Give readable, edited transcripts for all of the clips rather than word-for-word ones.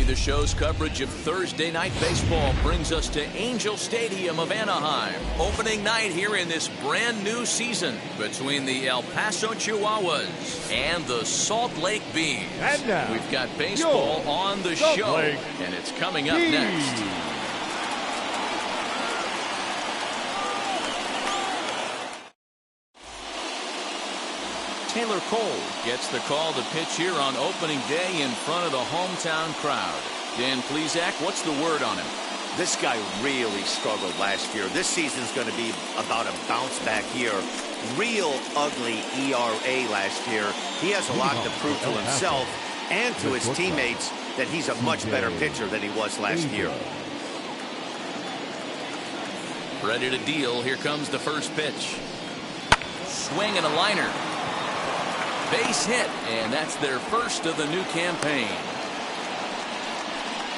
the show's coverage of Thursday night baseball brings us to Angel Stadium of Anaheim. Opening night here in this brand new season between the El Paso Chihuahuas and the Salt Lake Bees. And now, we've got baseball on the show, and it's coming up next. Taylor Cole gets the call to pitch here on opening day in front of the hometown crowd. Dan Plesac, what's the word on him? This guy really struggled last year. This season's going to be about a bounce back year. Real ugly ERA last year. He has a lot to prove to himself and to his teammates that he's a much better pitcher than he was last year. Ready to deal. Here comes the first pitch. Swing and a liner. Base hit, and that's their first of the new campaign.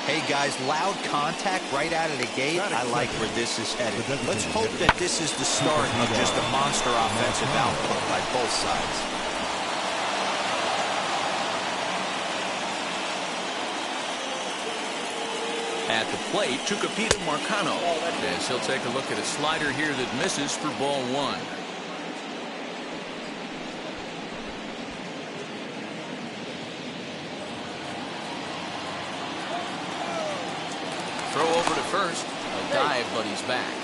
Hey guys, loud contact right out of the gate. I like where this is headed. Let's hope that this is the start of just a monster offensive output by both sides. At the plate, Tucapita Marcano, as he'll take a look at a slider here that misses for ball one. Throw over to first. A dive, but he's back.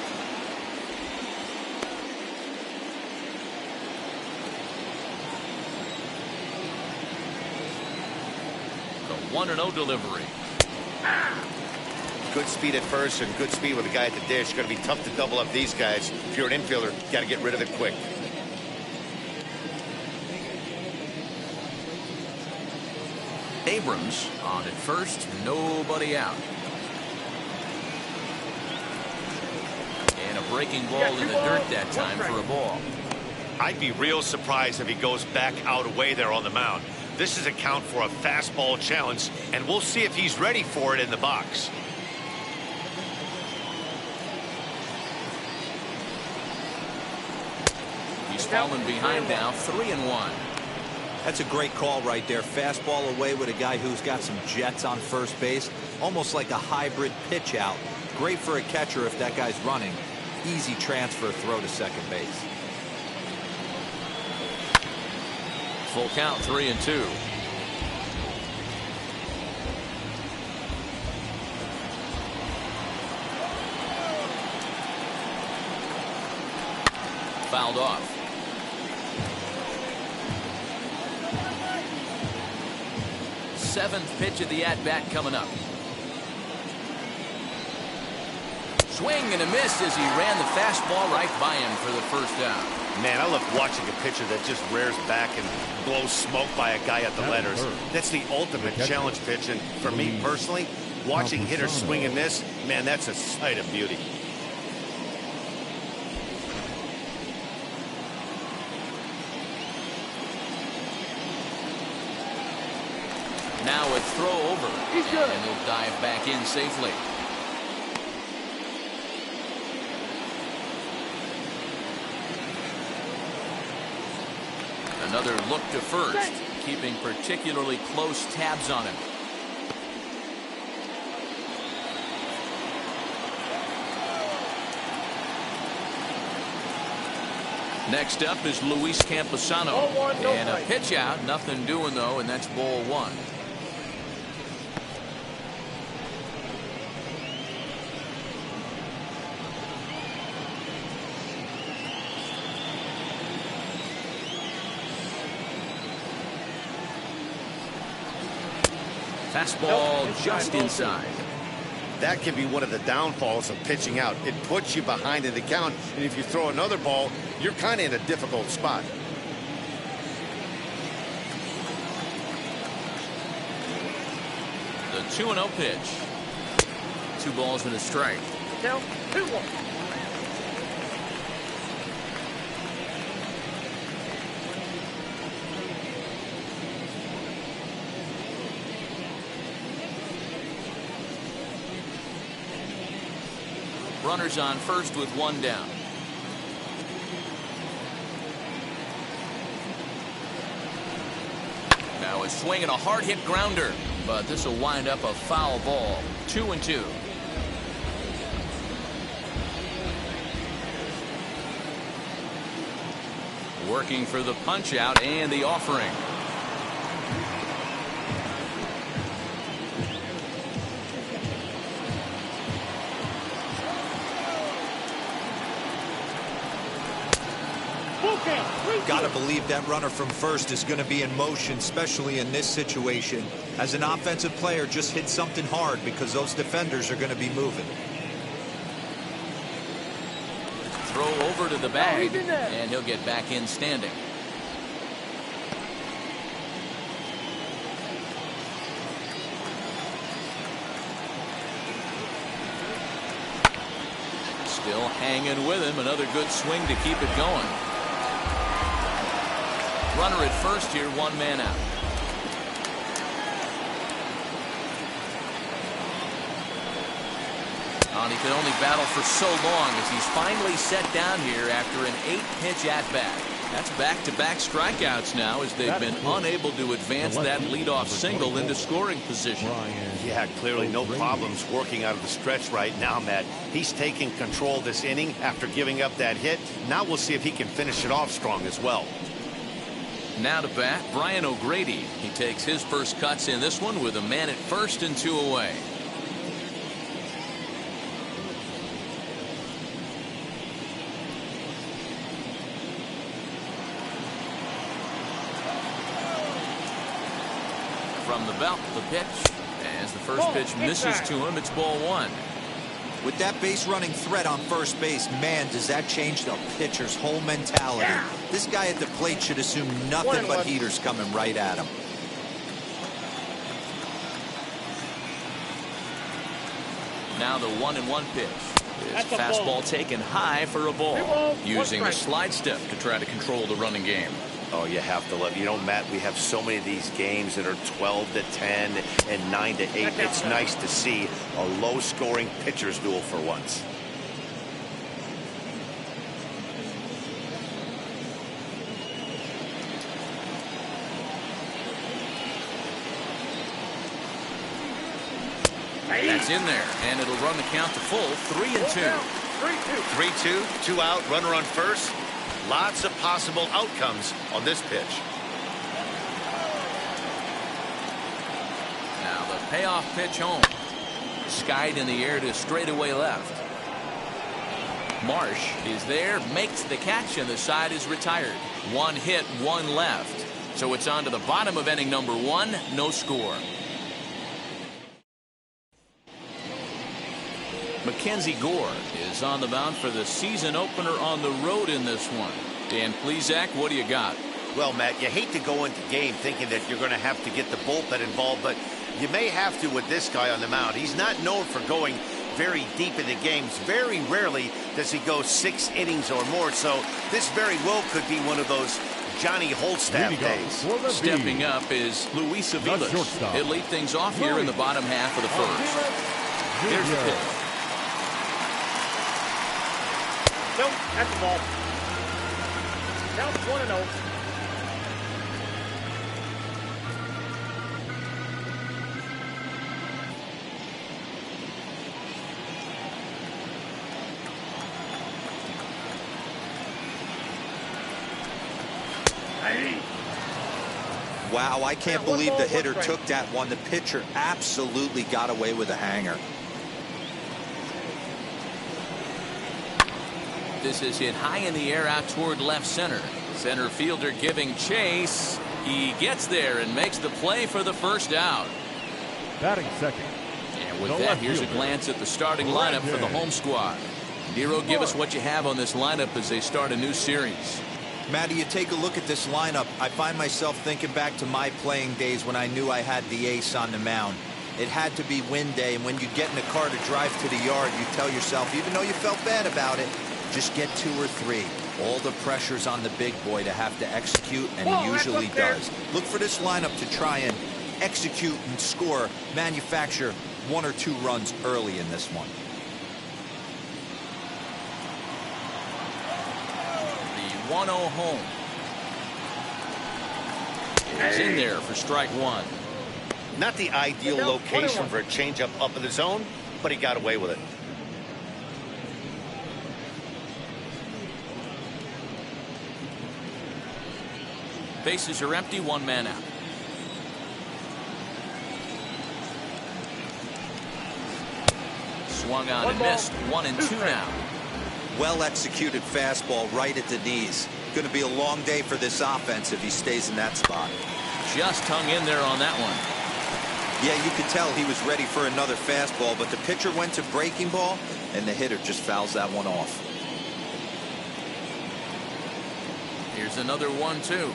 The 1-0 delivery. Good speed at first and good speed with the guy at the dish. Going to be tough to double up these guys. If you're an infielder, got to get rid of it quick. Abrams on at first. Nobody out. A breaking ball in the dirt that time for a ball. I'd be real surprised if he goes back out away there on the mound. This is a count for a fastball challenge, and we'll see if he's ready for it in the box. He's fallen behind now, 3-1. That's a great call right there. Fastball away with a guy who's got some jets on first base. Almost like a hybrid pitch out. Great for a catcher if that guy's running. Easy transfer throw to second base. Full count, 3-2. Fouled off. Seventh pitch of the at-bat coming up. Swing and a miss as he ran the fastball right by him for the first out. Man, I love watching a pitcher that just rears back and blows smoke by a guy at the letters. That's the ultimate challenge pitch, and for me personally, watching hitters swing and miss, man, that's a sight of beauty. Now a throw over, and he'll dive back in safely. Another look to first, keeping particularly close tabs on him. Next up is Luis Camposano. And a pitch out, nothing doing though, and that's ball one. Fastball just inside. That can be one of the downfalls of pitching out. It puts you behind in the count, and if you throw another ball, you're kind of in a difficult spot. The 2-0 pitch. 2 balls and a strike. Count 2-1. Runners on first with 1 down. Now a swing and a hard hit grounder. but this will wind up a foul ball. 2-2. Working for the punch out and the offering. Got to believe that runner from first is going to be in motion, especially in this situation. As an offensive player, just hit something hard because those defenders are going to be moving. Throw over to the bag, and he'll get back in standing. Still hanging with him. Another good swing to keep it going. Runner at first here, one man out. And he could only battle for so long as he's finally set down here after an 8-pitch at-bat. That's back-to-back strikeouts now as they've been unable to advance that leadoff single into scoring position. Yeah, clearly no problems working out of the stretch right now, Matt. He's taking control this inning after giving up that hit. Now we'll see if he can finish it off strong as well. Now to bat, Brian O'Grady. He takes his first cuts in this one with a man at first and 2 away. From the belt, the pitch. As the first pitch misses to him, it's ball 1. With that base running threat on first base, man, does that change the pitcher's whole mentality. This guy at the plate should assume nothing but heaters coming right at him. Now the 1-1 pitch. His fastball taken high for a ball. Using a slide step to try to control the running game. Oh, you have to love. You know, Matt, we have so many of these games that are 12-10 and 9-8. It's nice to see a low-scoring pitcher's duel for once. That's in there, and it'll run the count to full. 3-2. 3-2, 2 out, runner on first. Lots of possible outcomes on this pitch. Now the payoff pitch home. Skied in the air to straightaway left. Marsh is there, makes the catch, and the side is retired. 1 hit, 1 left. So it's on to the bottom of inning number 1, no score. Mackenzie Gore is on the mound for the season opener on the road in this one. Dan Plesac, what do you got? Well, Matt, you hate to go into game thinking that you're going to have to get the bullpen involved, but you may have to with this guy on the mound. He's not known for going very deep into games. Very rarely does he go 6 innings or more, so this very well could be one of those Johnny Holstaff days. Stepping up is Luis Aviles. He'll lead things off here in the bottom half of the first. Here's the pitch. Nope, that's the ball. Now it's 1-0. Wow, I can't believe the hitter took that one. The pitcher absolutely got away with a hanger. This is hit high in the air out toward left center. Center fielder giving chase. He gets there and makes the play for the first out. Batting second. And with that, here's a glance at the starting lineup for the home squad. Nero, give us what you have on this lineup as they start a new series. Matty, you take a look at this lineup. I find myself thinking back to my playing days when I knew I had the ace on the mound. It had to be win day, and when you get in the car to drive to the yard, you tell yourself, even though you felt bad about it, just get 2 or 3. All the pressure's on the big boy to have to execute, and he usually does. Look for this lineup to try and execute and score, manufacture 1 or 2 runs early in this one. The 1-0 home. He's in there for strike 1. Not the ideal location for a changeup up in the zone, but he got away with it. Bases are empty, one man out. Swung on and missed. 1-2 now. Well executed fastball right at the knees. Going to be a long day for this offense if he stays in that spot. Just hung in there on that one. Yeah, you could tell he was ready for another fastball, but the pitcher went to breaking ball, and the hitter just fouls that one off. Here's another 1-2.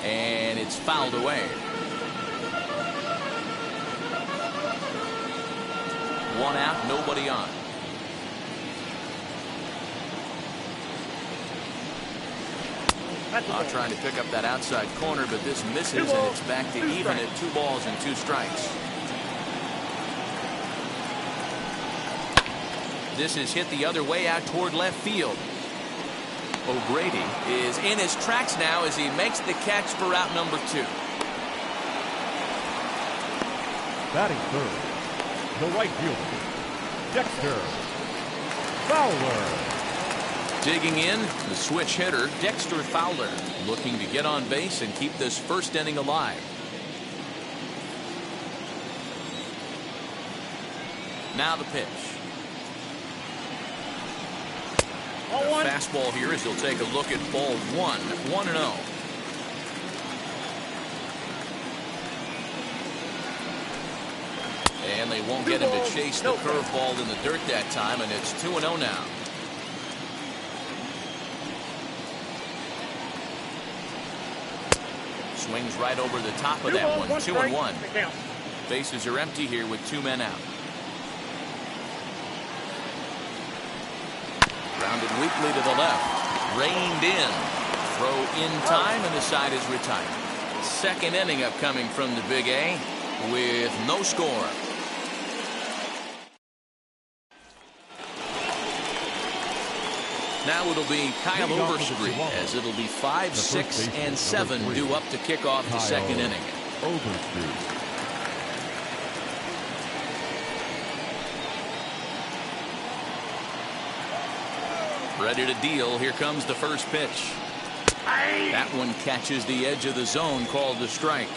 And it's fouled away. One out, nobody on. Trying to pick up that outside corner, but this misses, and it's back to even at 2 balls and 2 strikes. This is hit the other way out toward left field. O'Grady is in his tracks now as he makes the catch for out number 2. Batting third, the right fielder, Dexter Fowler. Digging in, the switch hitter, Dexter Fowler, looking to get on base and keep this first inning alive. Now the pitch. A fastball here as he'll take a look at ball 1, 1-0. And they won't get him to chase the curveball in the dirt that time, and it's 2-0 now. Swings right over the top of that one. 2-1. Bases are empty here with 2 men out. Grounded weakly to the left. Reined in. Throw in time, and the side is retired. Second inning upcoming from the Big A with no score. Now it'll be Kyle Overstreet, as it'll be 5, 6, and 7 due up to kick off the second inning. Overstreet. Ready to deal. Here comes the first pitch. That one catches the edge of the zone, called the strike.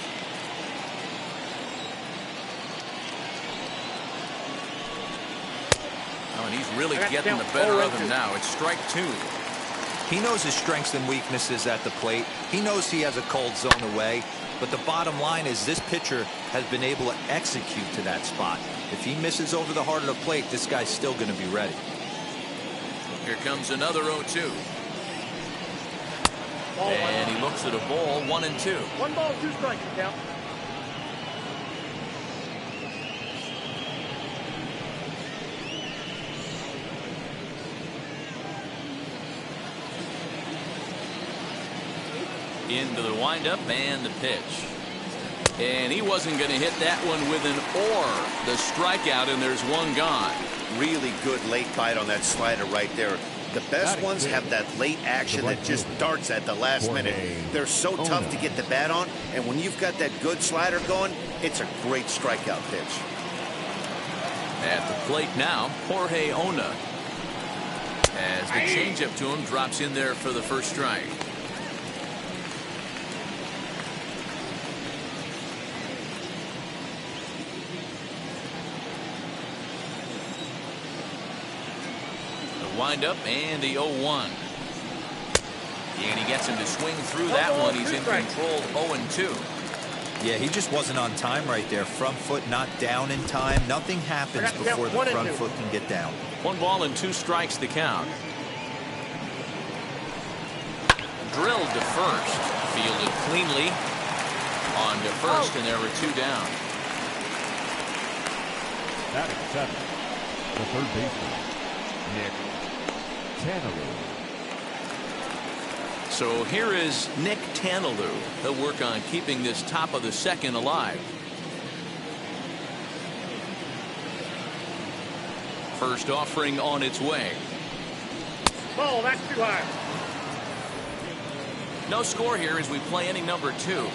And he's really getting the better of him now. It's strike 2. He knows his strengths and weaknesses at the plate. He knows he has a cold zone away. But the bottom line is this pitcher has been able to execute to that spot. If he misses over the heart of the plate, this guy's still going to be ready. Here comes another 0-2. And he looks at a ball, 1-2. 1 ball, 2 strikes, count. Into the windup and the pitch. And he wasn't going to hit that one with an or. The strikeout, and there's one gone. Really good late bite on that slider right there. The best ones have that late action that just darts at the last minute. They're so tough to get the bat on, and when you've got that good slider going, it's a great strikeout pitch. At the plate now, Jorge Ona. As the changeup to him drops in there for the first strike. Wind up and the 0-1. And he gets him to swing through that one. He's in control, 0-2. Yeah, he just wasn't on time right there. Front foot not down in time. Nothing happens before the front foot can get down. 1 ball and 2 strikes the count. Drilled to first. Fielded cleanly on to first, and there were 2 down. Batting 7, the third baseman, Nick Tanneru. So here is Nick Tanneru. He'll work on keeping this top of the second alive. First offering on its way. Ball, that's too high. No score here as we play inning number 2.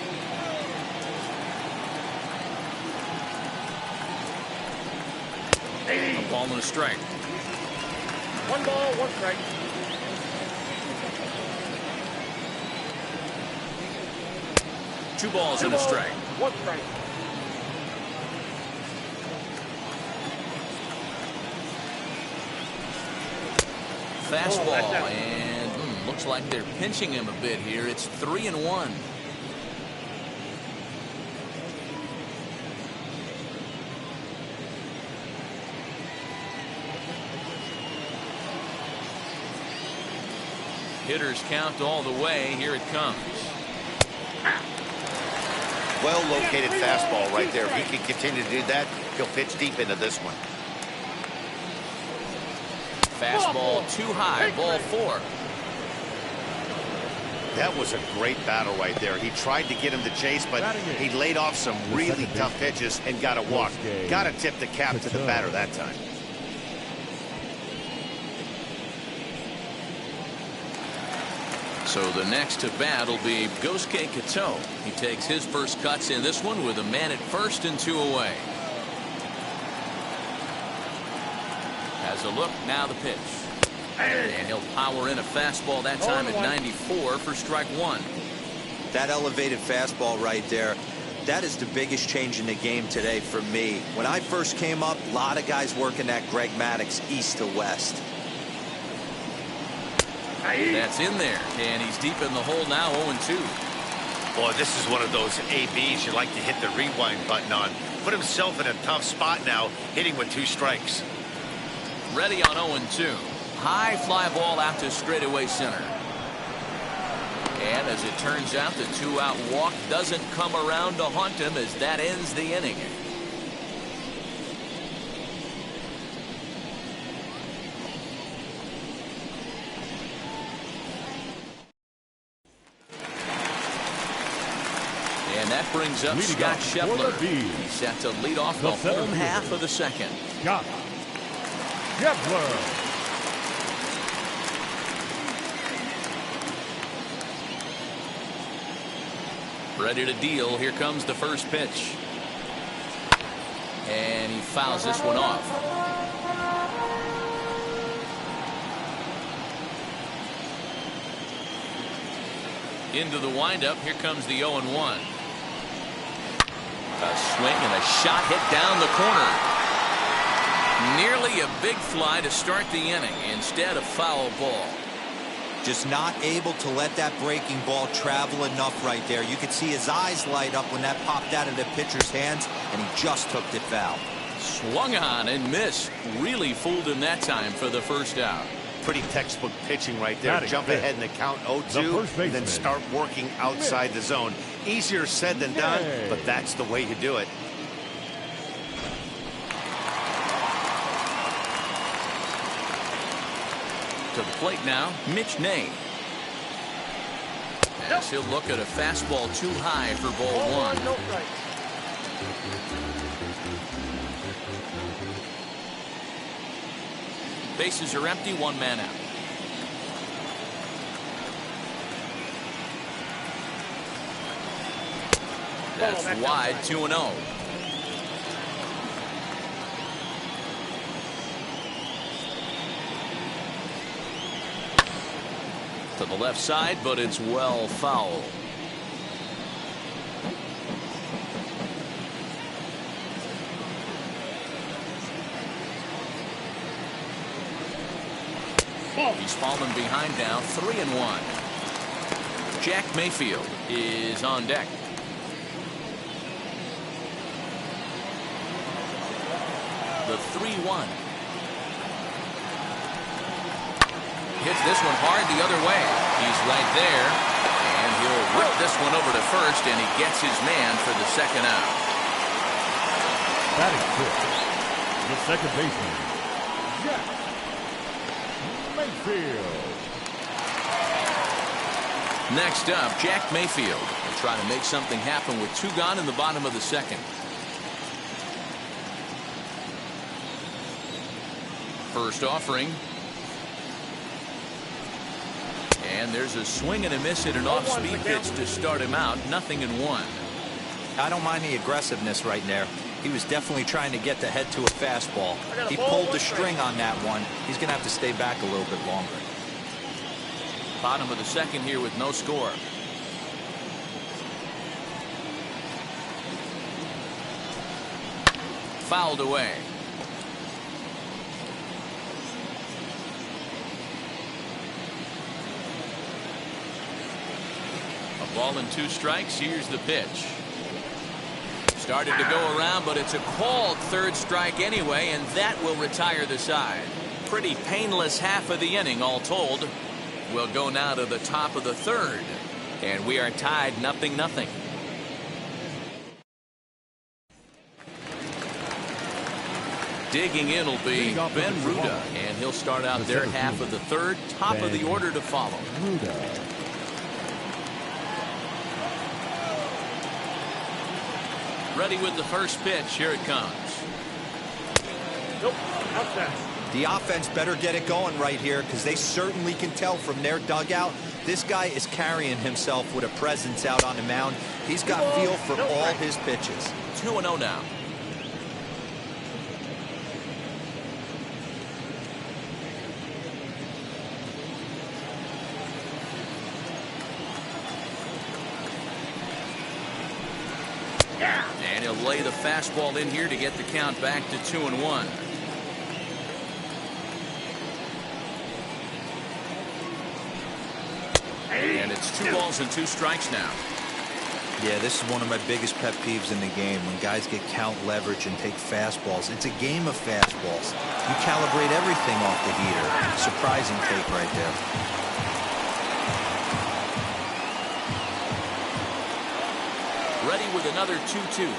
ball and a strike. 1 ball, 1 strike. Two balls and a strike. 1 strike. Fastball, and looks like they're pinching him a bit here. It's 3-1. Hitters count all the way. Here it comes. Well located fastball right there. If he can continue to do that, he'll pitch deep into this one. Fastball too high, ball 4. That was a great battle right there. He tried to get him to chase, but he laid off some really tough pitches and got a walk. Got to tip the cap to the batter that time. So the next to bat will be Gosuke Kato. He takes his first cuts in this one with a man at first and 2 away. Has a look, now the pitch. And he'll power in a fastball that time at 94 for strike 1. That elevated fastball right there, that is the biggest change in the game today for me. When I first came up, a lot of guys working that Greg Maddux east to west. That's in there, and he's deep in the hole now, 0-2. Boy, this is one of those ABs you like to hit the rewind button on. Put himself in a tough spot now, hitting with 2 strikes. Ready on 0-2. High fly ball out to straightaway center. And as it turns out, the 2-out walk doesn't come around to haunt him as that ends the inning. And that brings up Scott Scheffler. He's set to lead off the home half of the second. Scott Scheffler. Ready to deal. Here comes the first pitch. And he fouls this one off. Into the windup. Here comes the 0-1. A swing and a shot hit down the corner. Nearly a big fly to start the inning. Instead, a foul ball. Just not able to let that breaking ball travel enough right there. You could see his eyes light up when that popped out of the pitcher's hands, and he just took it foul. Swung on and missed. Really fooled him that time for the first out. Pretty textbook pitching right there. Jump ahead in the count 0-2 and then start working outside the zone. Easier said than done, but that's the way you do it. To the plate now, Mitch Ney. As he'll look at a fastball too high for ball 1. No strikes. Bases are empty, 1 man out. That's wide, 2-0. To the left side, but it's well foul. He's fallen behind now, 3-1. Jack Mayfield is on deck. The 3-1. Hits this one hard the other way. He's right there, and he'll whip this one over to first, and he gets his man for the second out. Batting fifth, the second baseman, Jack Mayfield. Next up, Jack Mayfield will try to make something happen with 2 gone in the bottom of the second. First offering. And there's a swing and a miss at an off-speed pitch to start him out. 0-1. I don't mind the aggressiveness right there. He was definitely trying to get the head to a fastball. He pulled the string on that one. He's going to have to stay back a little bit longer. Bottom of the second here with no score. Fouled away. A ball and 2 strikes. Here's the pitch. Started to go around, but it's a called 3rd strike anyway, and that will retire the side. Pretty painless half of the inning all told. We'll go now to the top of the 3rd, and we are tied 0-0. Digging in will be Ben Ruda, and he'll start out their half of the 3rd, top of the order to follow. Ready with the first pitch. Here it comes. Nope. Outside. The offense better get it going right here, because they certainly can tell from their dugout this guy is carrying himself with a presence out on the mound. He's got feel for all his pitches. 2-0 now. And he'll lay the fastball in here to get the count back to 2-1. And it's 2 balls and 2 strikes now. Yeah, this is one of my biggest pet peeves in the game, when guys get count leverage and take fastballs. It's a game of fastballs. You calibrate everything off the heater. Surprising take right there. Ready with another 2-2.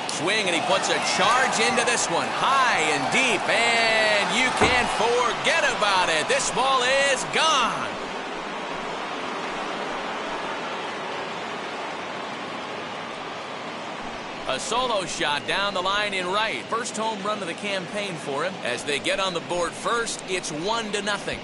Swing, and he puts a charge into this one. High and deep, and you can't forget about it. This ball is gone. A solo shot down the line in right. First home run of the campaign for him. As they get on the board first, it's 1-0.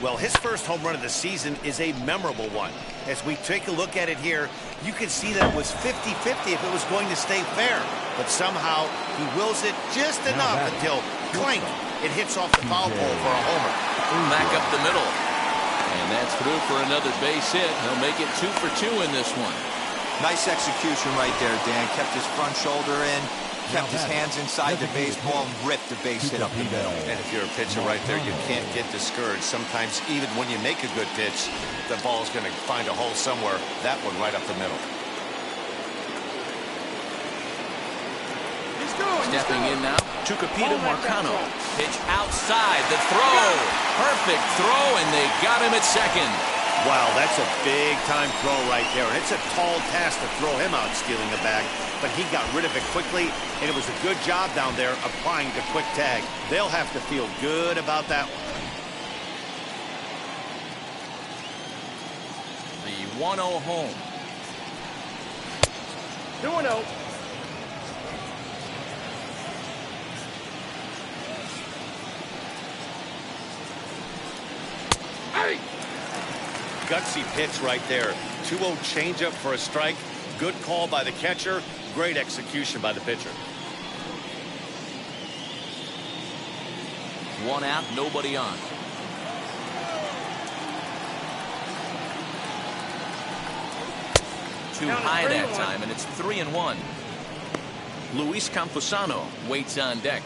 Well, his first home run of the season is a memorable one. As we take a look at it here, you can see that it was 50-50 if it was going to stay fair. But somehow he wills it just enough until, clink, it hits off the foul pole for a homer. Back up the middle. And that's through for another base hit. He'll make it 2 for 2 in this one. Nice execution right there, Dan. Kept his front shoulder in, kept his hands inside the baseball, and ripped the base hit up the middle. And if you're a pitcher right there, you can't get discouraged. Sometimes even when you make a good pitch, the ball's going to find a hole somewhere. That one right up the middle. Stepping in now, Tucapita Marcano. Pitch outside, the throw. Perfect throw, and they got him at second. Wow, that's a big-time throw right there. And it's a tall task to throw him out stealing the bag, but he got rid of it quickly, and it was a good job down there applying the quick tag. They'll have to feel good about that one. The 1-0 home. 2-0. Gutsy pitch right there. 2-0 changeup for a strike. Good call by the catcher. Great execution by the pitcher. 1 out, nobody on. Too high that time, and it's 3-1. Luis Campusano waits on deck.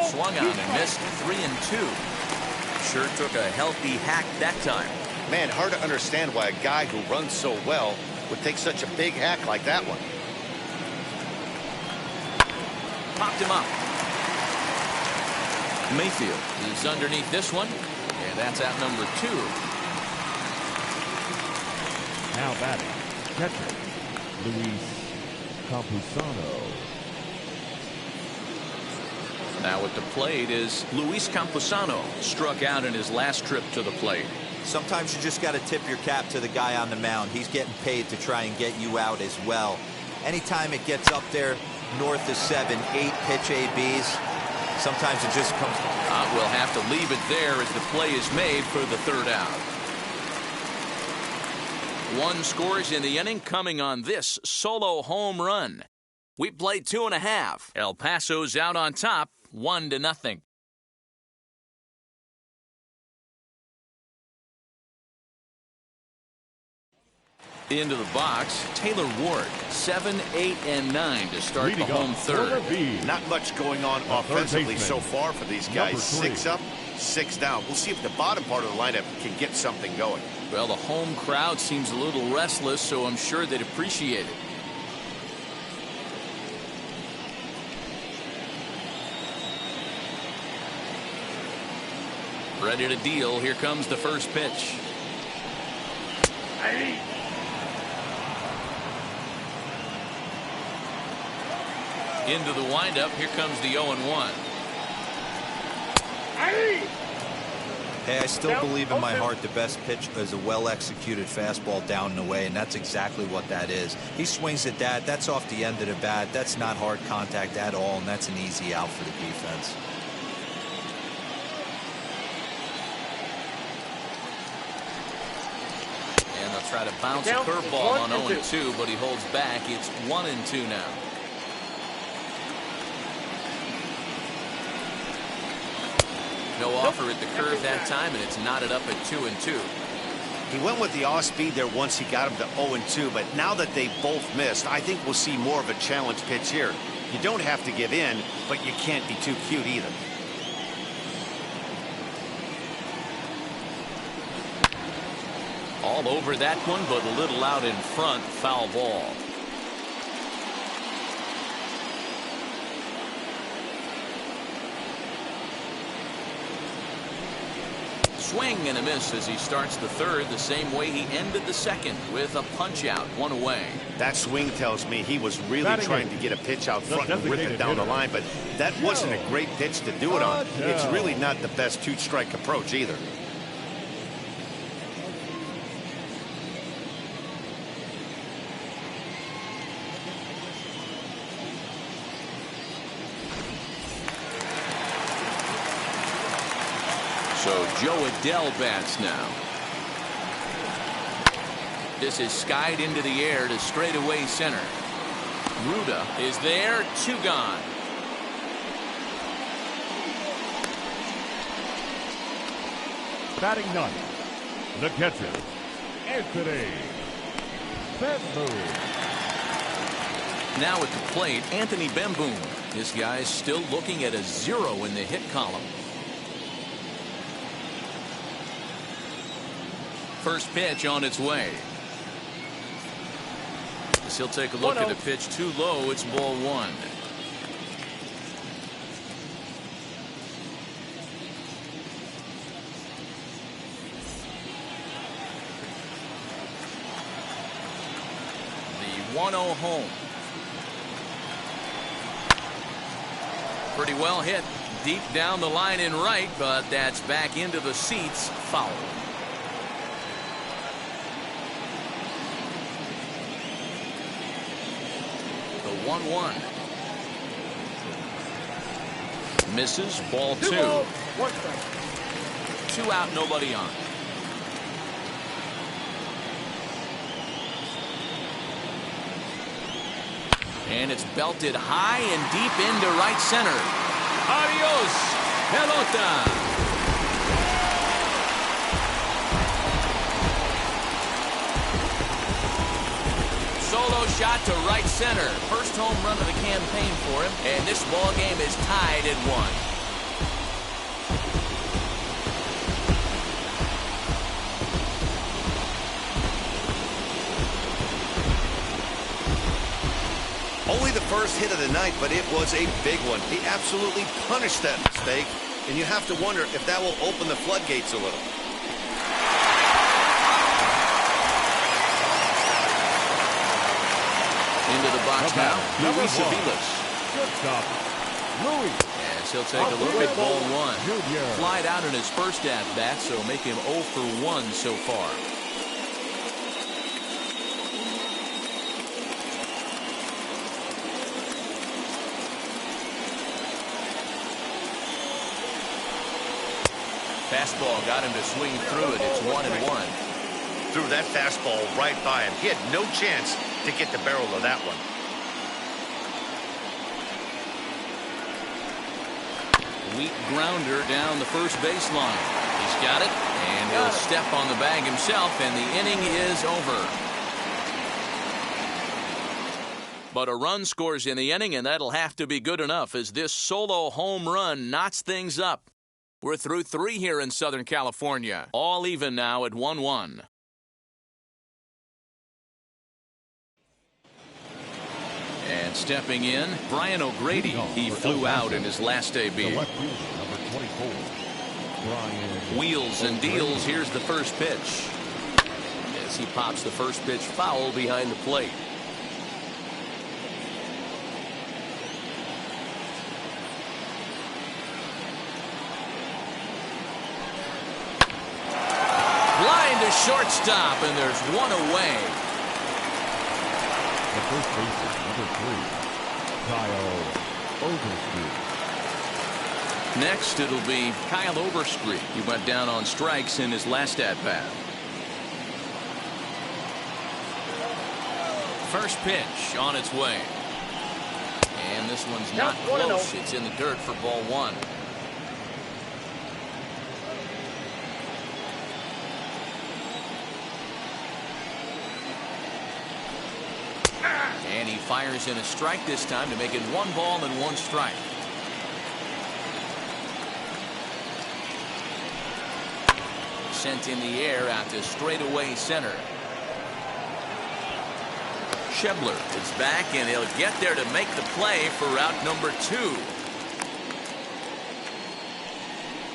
Swung on and missed. 3-2. Sure took a healthy hack that time. Man, hard to understand why a guy who runs so well would take such a big hack like that one. Popped him up. Mayfield is underneath this one, and that's out number 2. Now batting, catcher, Luis Campusano. Now at the plate is Luis Campusano. Struck out in his last trip to the plate. Sometimes you just got to tip your cap to the guy on the mound. He's getting paid to try and get you out as well. Anytime it gets up there, north of 7, 8 pitch ABs. Sometimes it just comes. We'll have to leave it there as the play is made for the third out. 1 scores in the inning coming on this solo home run. We played 2.5. El Paso's out on top, 1-0. Into the box, Taylor Ward, 7, 8, and 9 to start Leading the home up, third. Not much going on offensively so far for these guys. 6 up, 6 down. We'll see if the bottom part of the lineup can get something going. Well, the home crowd seems a little restless, so I'm sure they'd appreciate it. Ready to deal. Here comes the first pitch. Into the windup. Here comes the 0-1. Hey, I still believe in my heart the best pitch is a well-executed fastball down and away, and that's exactly what that is. He swings at that. That's off the end of the bat. That's not hard contact at all, and that's an easy out for the defense. And they'll try to bounce a curveball on 0-2, but he holds back. It's 1-2 now. No offer at the curve that time, and it's knotted up at 2-2. He went with the off speed there once he got him to 0-2, but now that they both missed, I think we'll see more of a challenge pitch here. You don't have to give in, but you can't be too cute either. All over that one, but a little out in front. Foul ball. Swing and a miss as he starts the third the same way he ended the second with a punch out, 1 away. That swing tells me he was really trying to get a pitch out front and rip it down the line, but that wasn't a great pitch to do it on. It's really not the best 2-strike approach either. So Joe Adell bats now. This is skied into the air to straightaway center. Ruda is there, 2 gone. Batting ninth, the catcher, Anthony Bemboom. Now at the plate, Anthony Bemboom. This guy's still looking at a 0 in the hit column. First pitch on its way. As he'll take a look at a pitch too low. It's ball 1. The 1-0 home. Pretty well hit deep down the line in right, but that's back into the seats. Foul. The 1-1. Misses, ball 2. 2 out, nobody on. And it's belted high and deep into right center. Adios, pelota. Solo shot to right center. First home run of the campaign for him, and this ball game is tied at 1. Only the first hit of the night, but it was a big one. He absolutely punished that mistake, and you have to wonder if that will open the floodgates a little. Into the box now, Luis Aviles. Shortstop, Luis. As he'll take a look at ball 1. Flied out in his first at-bat, so make him 0 for 1 so far. Fastball got him to swing through it. It's 1-1. Threw that fastball right by him. He had no chance to get the barrel of that one. Weak grounder down the first baseline. He's got it, and he'll step on the bag himself, and the inning is over. But a run scores in the inning, and that'll have to be good enough as this solo home run knots things up. We're through 3 here in Southern California. All even now at 1-1. And stepping in, Brian O'Grady. He flew out in his last debut. Wheels and deals. Here's the first pitch. As he pops the first pitch foul behind the plate. Line to shortstop, and there's one away. The first baseman, number 3, Kyle Overstreet. Next, it'll be Kyle Overstreet. He went down on strikes in his last at-bat. First pitch on its way. And this one's not close. It's in the dirt for ball 1. And he fires in a strike this time to make it 1 ball and 1 strike. Sent in the air out to straightaway center. Schebler is back, and he'll get there to make the play for route number 2.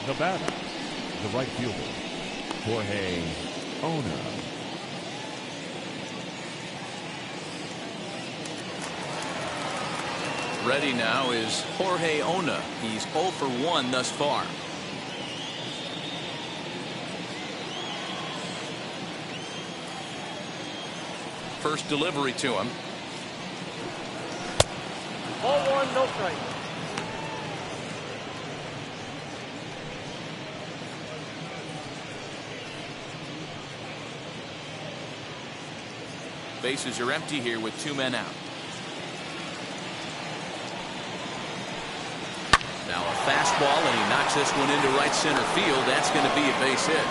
The batter, the right fielder, Jorge Ona. Ready now is Jorge Ona. He's 0 for 1 thus far. First delivery to him. Ball 1, no strike. Bases are empty here with 2 men out. Now a fastball, and he knocks this one into right center field. That's going to be a base hit.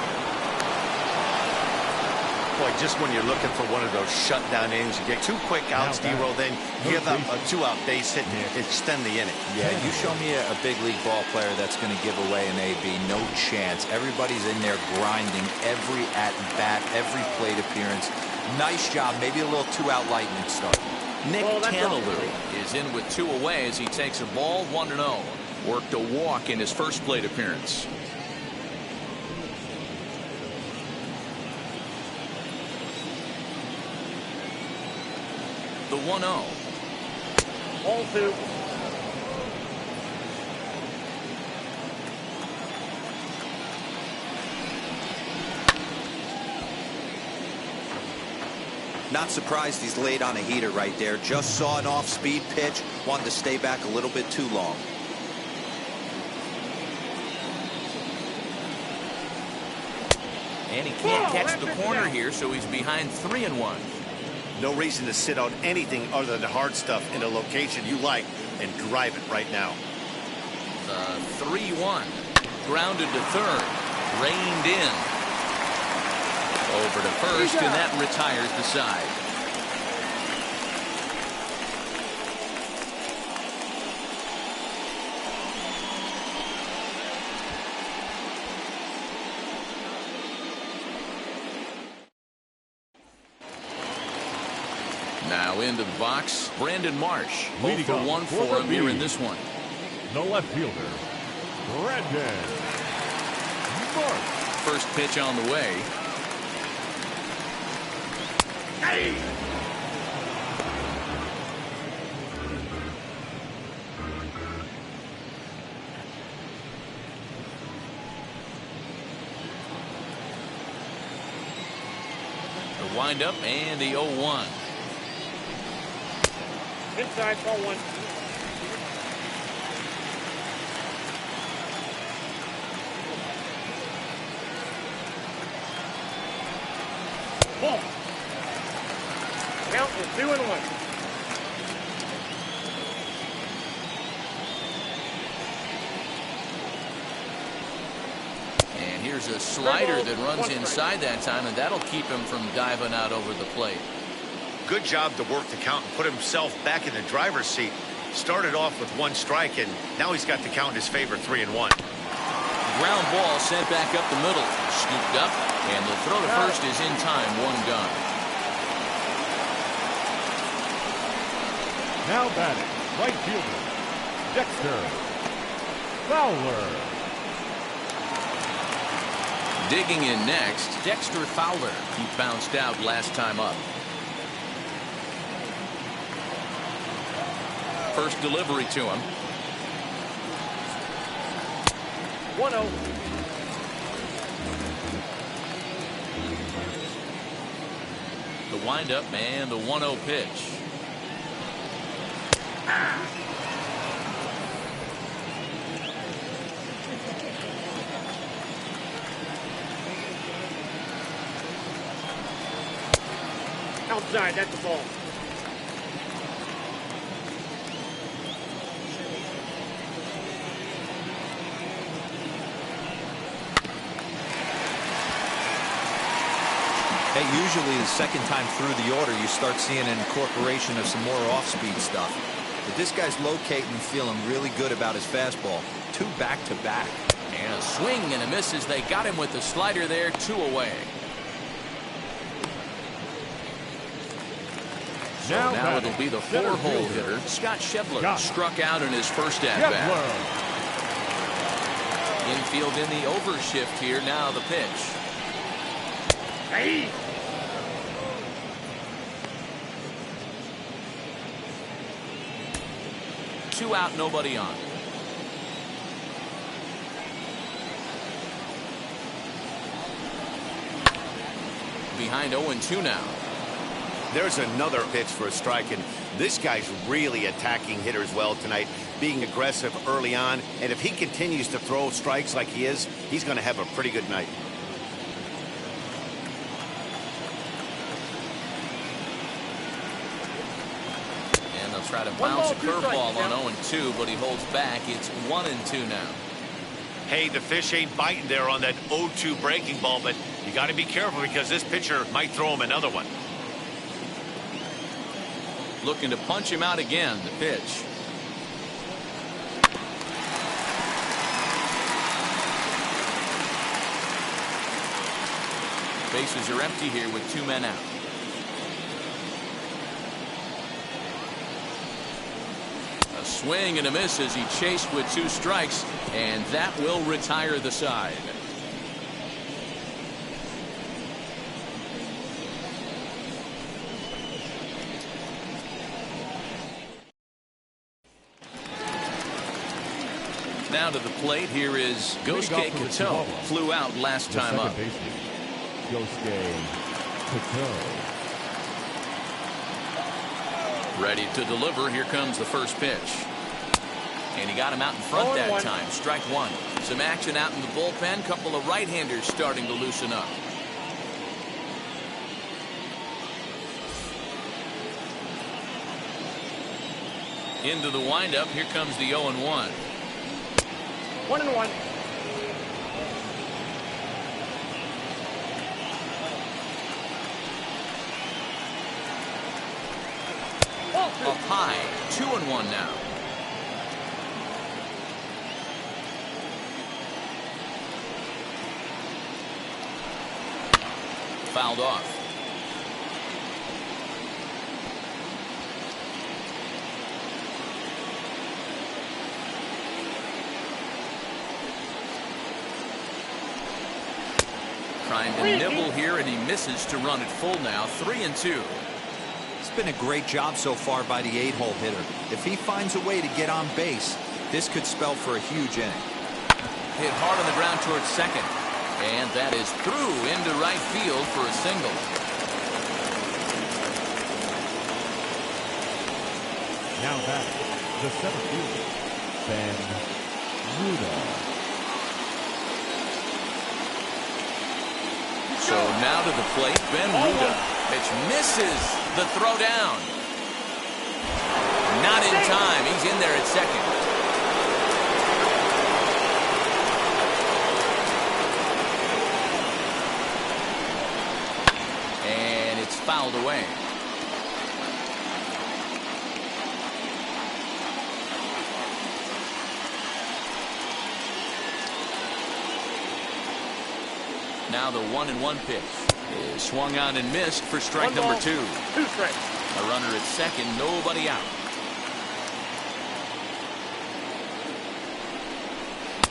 Boy, just when you're looking for one of those shutdown innings, you get 2 quick outs, D-roll, then give up a 2-out base hit to extend the inning. Yeah, you show me a big league ball player that's going to give away an AB. No chance. Everybody's in there grinding every at-bat, every plate appearance. Nice job. Maybe a little 2-out lightning start. Nick Cantalou is in with 2 away as he takes a ball 1-0. Worked a walk in his first plate appearance. The 1-0. Ball 2. Not surprised he's laid on a heater right there. Just saw an off-speed pitch. Wanted to stay back a little bit too long. And he can't catch the corner here, so he's behind 3-1. No reason to sit on anything other than hard stuff in a location you like and drive it right now. 3-1. Grounded to third. Reined in. Over to first, and that retires the side. Now into the box, Brandon Marsh. 0 for 1 for him here in this one. The left fielder, Brandon Marsh. First pitch on the way. Hey! The windup and the 0-1. Inside, ball 1. Ball. Count is 2-1. And here's a slider that runs inside that time, and that'll keep him from diving out over the plate. Good job to work the count and put himself back in the driver's seat. Started off with 1 strike, and now he's got the count in his favor, 3-1. Ground ball sent back up the middle. Scooped up, and the throw to first is in time. 1 gone. Now batting, right fielder, Dexter Fowler. Digging in next, Dexter Fowler. He bounced out last time up. First delivery to him. 1-0. The windup and the 1-0 pitch. Outside, that's the ball. Hey, usually the second time through the order, you start seeing an incorporation of some more off-speed stuff. But this guy's locating and feeling really good about his fastball. 2 back-to-back. And a swing and a miss as they got him with the slider there. 2 away. So now it'll be the 4-hole hitter, Scott Schebler. Struck out in his first at-bat. Infield in the overshift here. Now the pitch. Hey! 2 out, nobody on. Behind 0-2 now. There's another pitch for a strike, and this guy's really attacking hitters well tonight, being aggressive early on, and if he continues to throw strikes like he is, he's going to have a pretty good night. And they'll try to bounce a curveball on 0-2, but he holds back. It's 1-2 now. Hey, the fish ain't biting there on that 0-2 breaking ball, but you got to be careful because this pitcher might throw him another one. Looking to punch him out again. The pitch. Bases are empty here with 2 men out. A swing and a miss as he chased with 2 strikes, and that will retire the side. Now to the plate, here is Gosuke Kato. Flew out last time up. Gosuke Kato. Ready to deliver. Here comes the first pitch. And he got him out in front that time. Strike 1. Some action out in the bullpen. Couple of right-handers starting to loosen up. Into the windup. Here comes the 0-1. 1-1. Up high. 2-1 now. Fouled off. Trying to nibble here, and he misses to run it full now. 3-2. It's been a great job so far by the 8-hole hitter. If he finds a way to get on base, this could spell for a huge inning. Hit hard on the ground towards second. And that is through into right field for a single. Now back, the center fielder, Ben Ruda. So Now to the plate, Ben Ruda. Pitch misses the throw down. Not in time. He's in there at second. And it's fouled away. Now the 1-1 pitch is swung on and missed for strike number 2. 2 strikes. A runner at second, nobody out.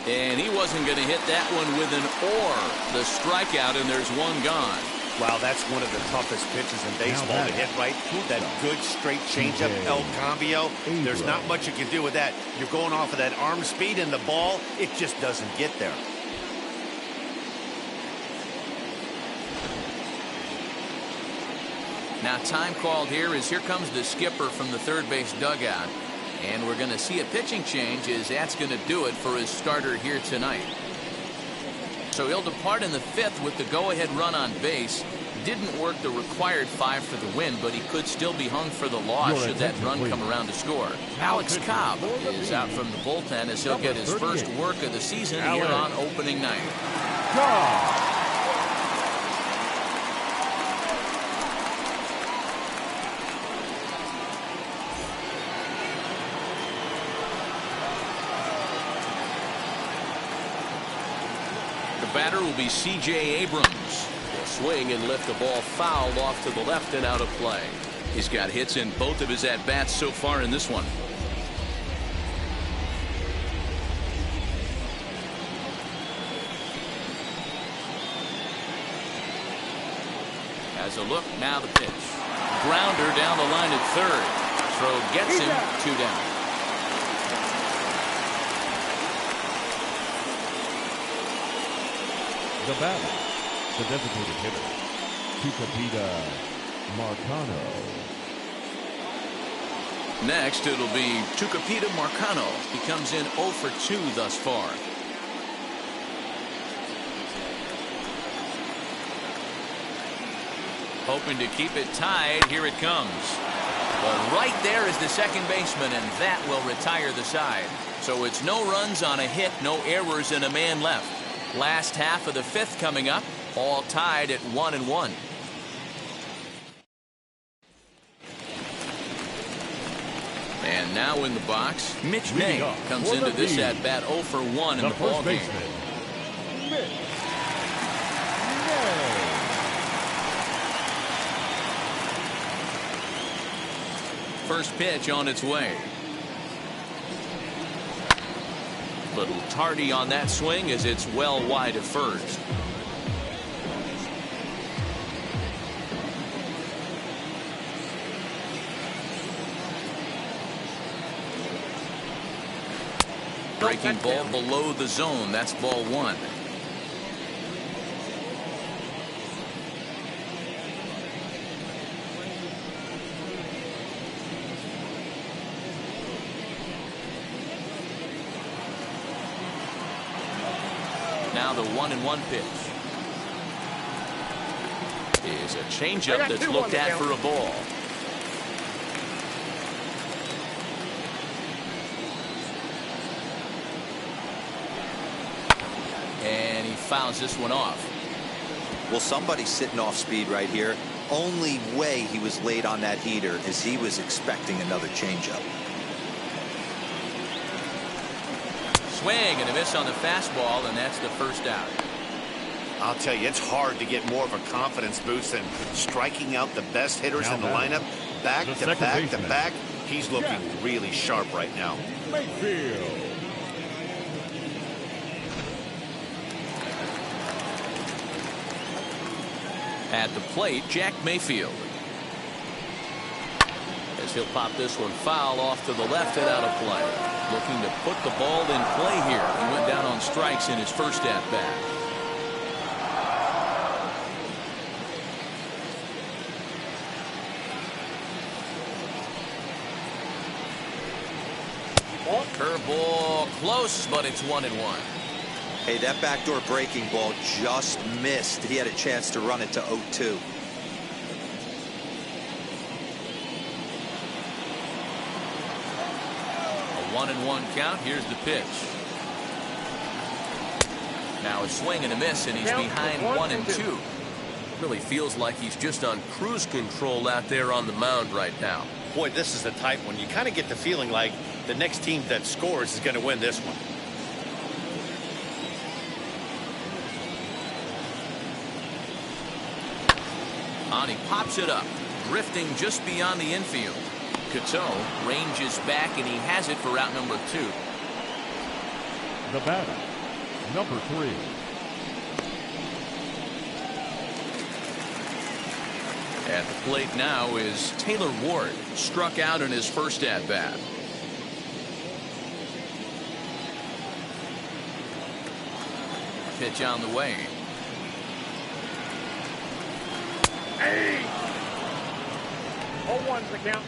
And he wasn't going to hit that one with an or. The strikeout, and there's one gone. Wow, that's one of the toughest pitches in baseball to hit, right? That good straight changeup, El Cambio. There's not much you can do with that. You're going off of that arm speed, and the ball, it just doesn't get there. Now time called here as here comes the skipper from the third base dugout. And we're going to see a pitching change as that's going to do it for his starter here tonight. So he'll depart in the 5th with the go-ahead run on base. Didn't work the required 5 for the win, but he could still be hung for the loss should that run come around to score. Alex Cobb is out from the bullpen as he'll get his first work of the season here on opening night. Cobb. The batter will be C.J. Abrams. He'll swing and lift the ball foul off to the left and out of play. He's got hits in both of his at-bats so far in this one. As a look, now the pitch. Grounder down the line at third. Throw gets him, 2 down. The batter, the designated hitter, Tucupita Marcano. Next, it'll be Tucupita Marcano. He comes in 0 for 2 thus far. Hoping to keep it tied. Here it comes. But right there is the second baseman, and that will retire the side. So it's no runs on a hit, no errors, and a man left. Last half of the 5th coming up, all tied at 1-1. And now in the box, Mitch May comes into this at bat 0 for 1 in the ball game. First pitch on its way. Little tardy on that swing as it's well wide of first. Breaking ball below the zone. That's ball 1. Now the 1-1 pitch is a changeup that's looked at for a ball. And he fouls this one off. Well, somebody's sitting off speed right here. Only way he was late on that heater is he was expecting another changeup. Swing and a miss on the fastball, and that's the first out. I'll tell you, it's hard to get more of a confidence boost than striking out the best hitters in the lineup. Back to back to back. He's looking really sharp right now. Mayfield. At the plate, Jack Mayfield. As he'll pop this one foul off to the left and out of play. Looking to put the ball in play here. He went down on strikes in his first at-bat. Curveball close, but it's 1-1. Hey, that backdoor breaking ball just missed. He had a chance to run it to 0-2. A 1-1 count. Here's the pitch. Now a swing and a miss, and he's behind 1-2. Really feels like he's just on cruise control out there on the mound right now. Boy, this is a tight one. You kind of get the feeling like the next team that scores is going to win this one. On he pops it up, drifting just beyond the infield. Cateau ranges back, and he has it for out number 2. The batter, number 3. At the plate now is Taylor Ward, struck out in his first at-bat. Pitch on the way. Hey! 0-1's the count.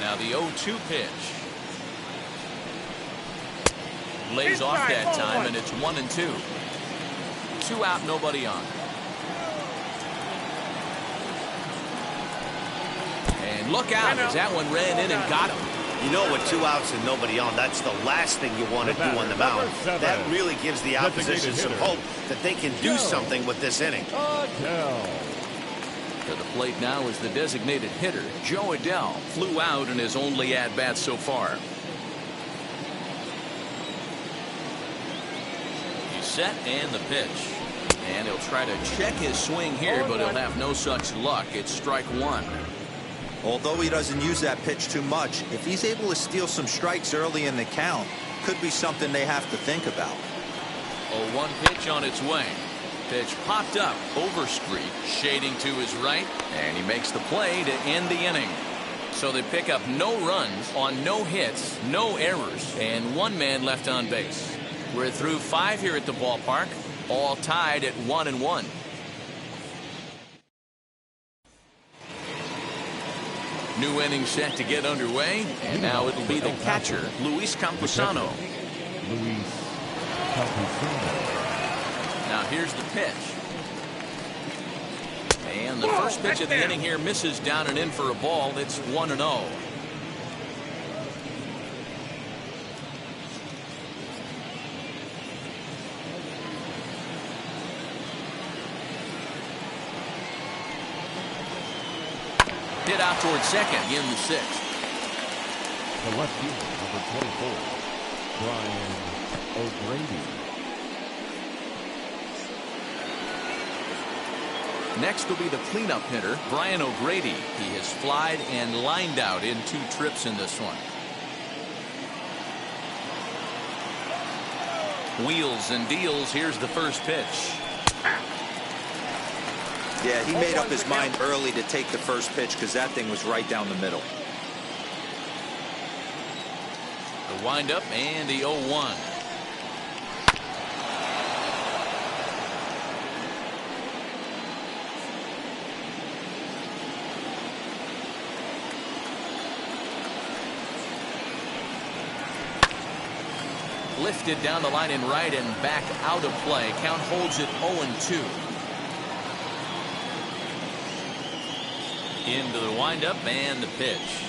Now the 0-2 pitch. Lays off that time, and it's 1-2. 2 out, nobody on. And look out as that one ran in and got him. You know, with 2 outs and nobody on, that's the last thing you want to do on the mound. That really gives the opposition some hope that they can do something with this inning. To the plate now is the designated hitter, Joe Adell. Flew out in his only at-bat so far. He's set, and the pitch. And he'll try to check his swing here, but he'll have no such luck. It's strike 1. Although he doesn't use that pitch too much, if he's able to steal some strikes early in the count, could be something they have to think about. 0-1 pitch on its way. Pitch popped up. Overstreet shading to his right, and he makes the play to end the inning. So they pick up no runs on no hits, no errors, and 1 man left on base. We're through 5 here at the ballpark, all tied at 1-1. New inning set to get underway, and now it'll be the catcher, Luis Campusano. Now here's the pitch. And the first pitch of the inning here misses down and in for a ball. It's 1-0. Hit out towards second in the 6th. The left fielder, number 24, Brian O'Grady. Next will be the cleanup hitter, Brian O'Grady. He has flied and lined out in 2 trips in this one. Wheels and deals. Here's the first pitch. Yeah, he made up his mind early to take the first pitch because that thing was right down the middle. The windup and the 0-1. Lifted down the line in right and back out of play. Count holds it 0-2. Into the windup and the pitch.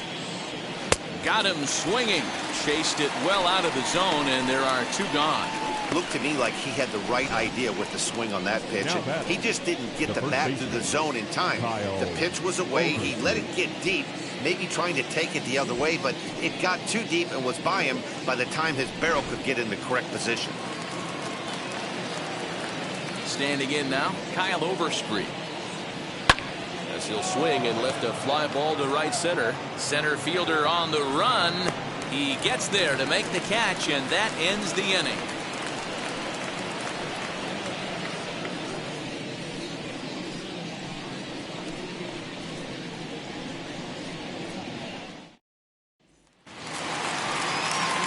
Got him swinging. Chased it well out of the zone, and there are 2 gone. Looked to me like he had the right idea with the swing on that pitch. He just didn't get the bat to the zone in time. The pitch was away. He let it get deep, maybe trying to take it the other way, but it got too deep and was by him by the time his barrel could get in the correct position. Standing in now, Kyle Overstreet. As he'll swing and lift a fly ball to right center. Center fielder on the run. He gets there to make the catch, and that ends the inning.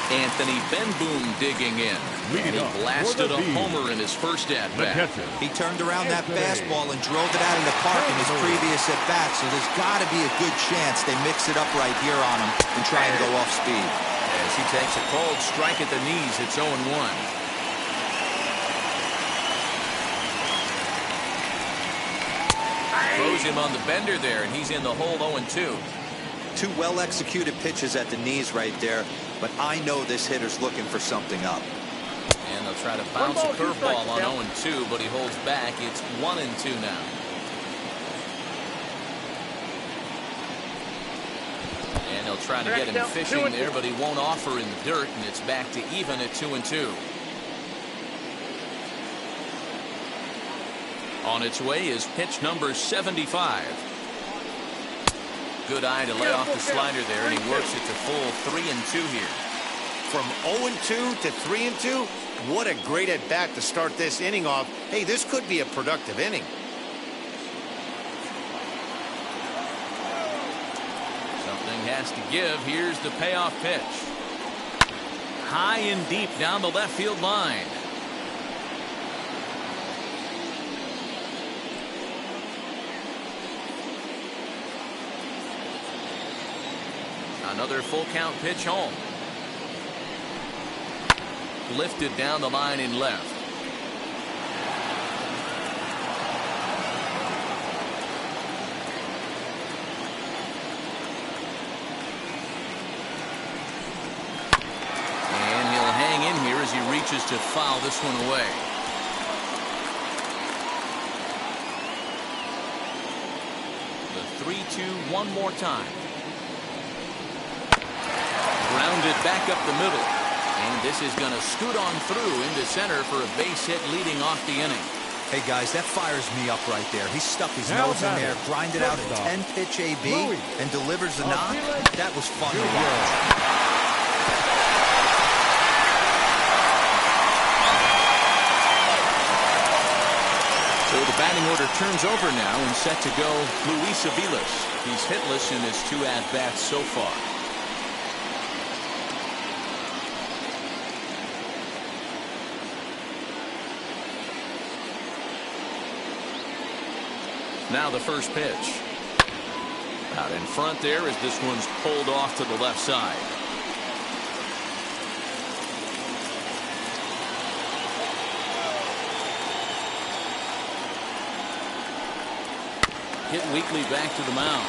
Anthony Benboom digging in. And he blasted a homer in his first at-bat. He turned around that fastball and drove it out of the park in his previous at-bat, so there's got to be a good chance they mix it up right here on him and try and go off speed. As he takes a cold strike at the knees, it's 0-1. Throws him on the bender there, and he's in the hole 0-2. Two well-executed pitches at the knees right there, but I know this hitter's looking for something up. And they'll try to bounce a curveball on 0-2, but he holds back. It's 1-2 now. And they'll try to get him fishing there, but he won't offer in the dirt, and it's back to even at 2-2. On its way is pitch number 75. Good eye to lay off the slider there, and he works it to full 3-2 here. From 0-2 to 3-2, what a great at-bat to start this inning off. Hey, this could be a productive inning. Something has to give. Here's the payoff pitch. High and deep down the left field line. Another full count pitch home. Lifted down the line in left. And he'll hang in here as he reaches to foul this one away. The 3-2 one more time. Grounded back up the middle. And this is going to scoot on through into center for a base hit leading off the inning. Hey, guys, that fires me up right there. He stuck his nose in there, grinded out a 10-pitch AB, and delivers a knock. That was fun to watch. So the batting order turns over now and set to go Luis Aviles. He's hitless in his 2 at-bats so far. Now the first pitch. Out in front there as this one's pulled off to the left side. Hit weakly back to the mound.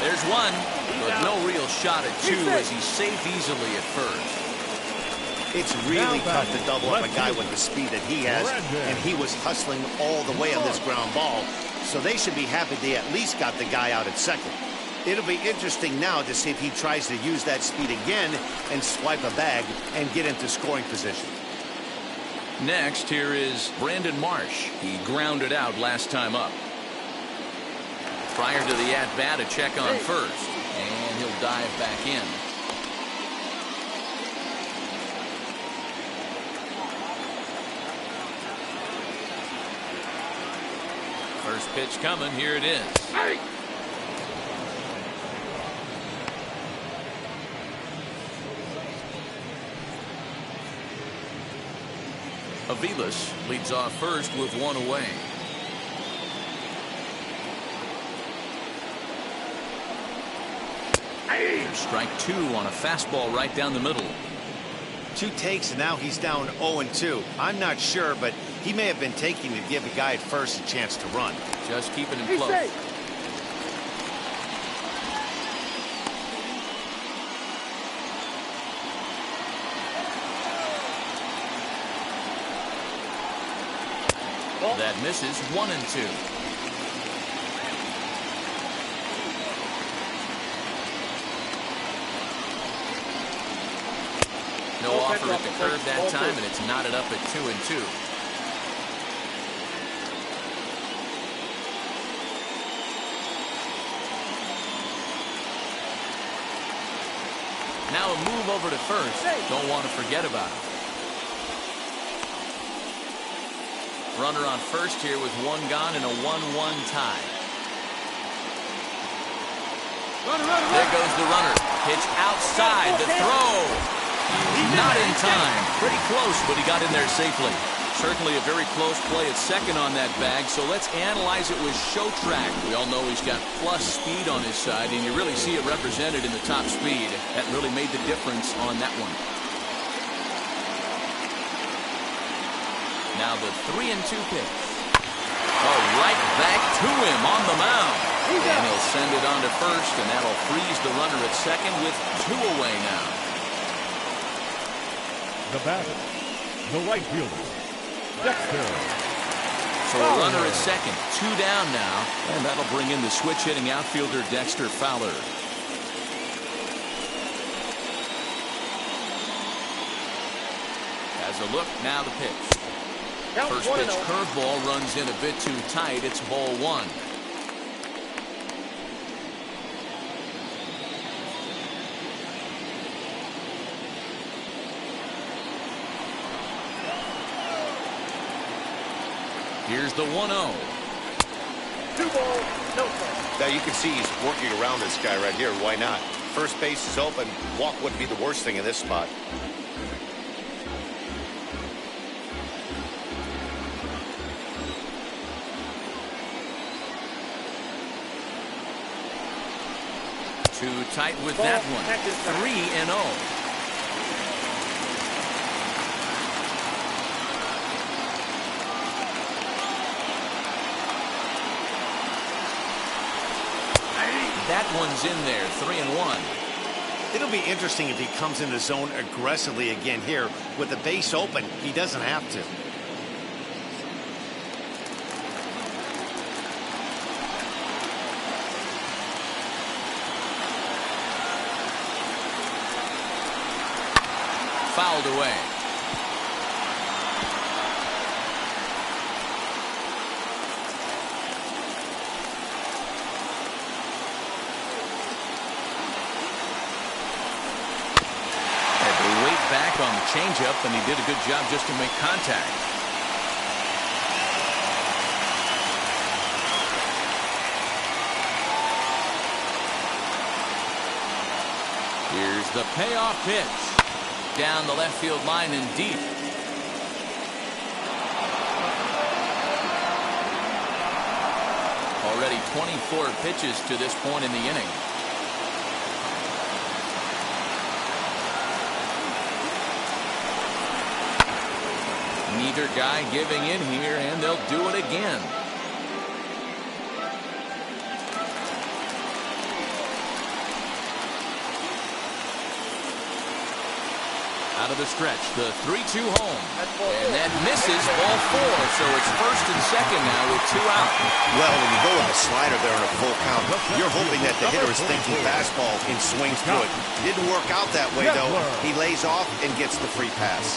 There's one, but no real shot at 2 as he's safe easily at first. It's really tough to double up a guy with the speed that he has, and he was hustling all the way on this ground ball, so they should be happy they at least got the guy out at second. It'll be interesting now to see if he tries to use that speed again and swipe a bag and get into scoring position. Next, here is Brandon Marsh. He grounded out last time up. Prior to the at-bat, a check on first, and he'll dive back in. First pitch coming. Here it is. Aviles leads off first with 1 away. There's strike 2 on a fastball right down the middle. 2 takes, and now he's down 0-2. I'm not sure, but he may have been taking to give the guy at first a chance to run. Just keeping him close. That misses. 1-2. No offer at the curve that time, and it's knotted up at 2-2. Now a move over to first. Don't want to forget about it. Runner on first here with 1 gone and a 1-1 tie. There goes the runner. Pitch outside, the throw. He's not in time. Pretty close, but he got in there safely. Certainly a very close play at second on that bag, so let's analyze it with show track. We all know he's got plus speed on his side, and you really see it represented in the top speed. That really made the difference on that one. Now the 3-2 pitch. Oh, right back to him on the mound. And he'll send it on to first, and that'll freeze the runner at second with 2 away now. The batter, the right fielder, Dexter. So a runner at second, 2 down now, and that'll bring in the switch-hitting outfielder Dexter Fowler. Has a look, now the pitch. First pitch curveball runs in a bit too tight. It's ball 1. Here's the 1-0. 2 balls, no strikes. Now you can see he's working around this guy right here. Why not? First base is open. Walk wouldn't be the worst thing in this spot. Too tight with that one. 3-0. That one's in there, 3-1. It'll be interesting if he comes in the zone aggressively again here. With the base open, he doesn't have to. Fouled away. Back on the changeup, and he did a good job just to make contact. Here's the payoff pitch. Down the left field line and deep. Already 24 pitches to this point in the inning. Neither guy giving in here, and they'll do it again. Out of the stretch, the 3-2 home. And that misses, ball 4. So it's first and second now with 2 out. Well, when you go with a slider there in a full count, you're hoping that the hitter is thinking fastball and swings through it. Didn't work out that way, though. He lays off and gets the free pass.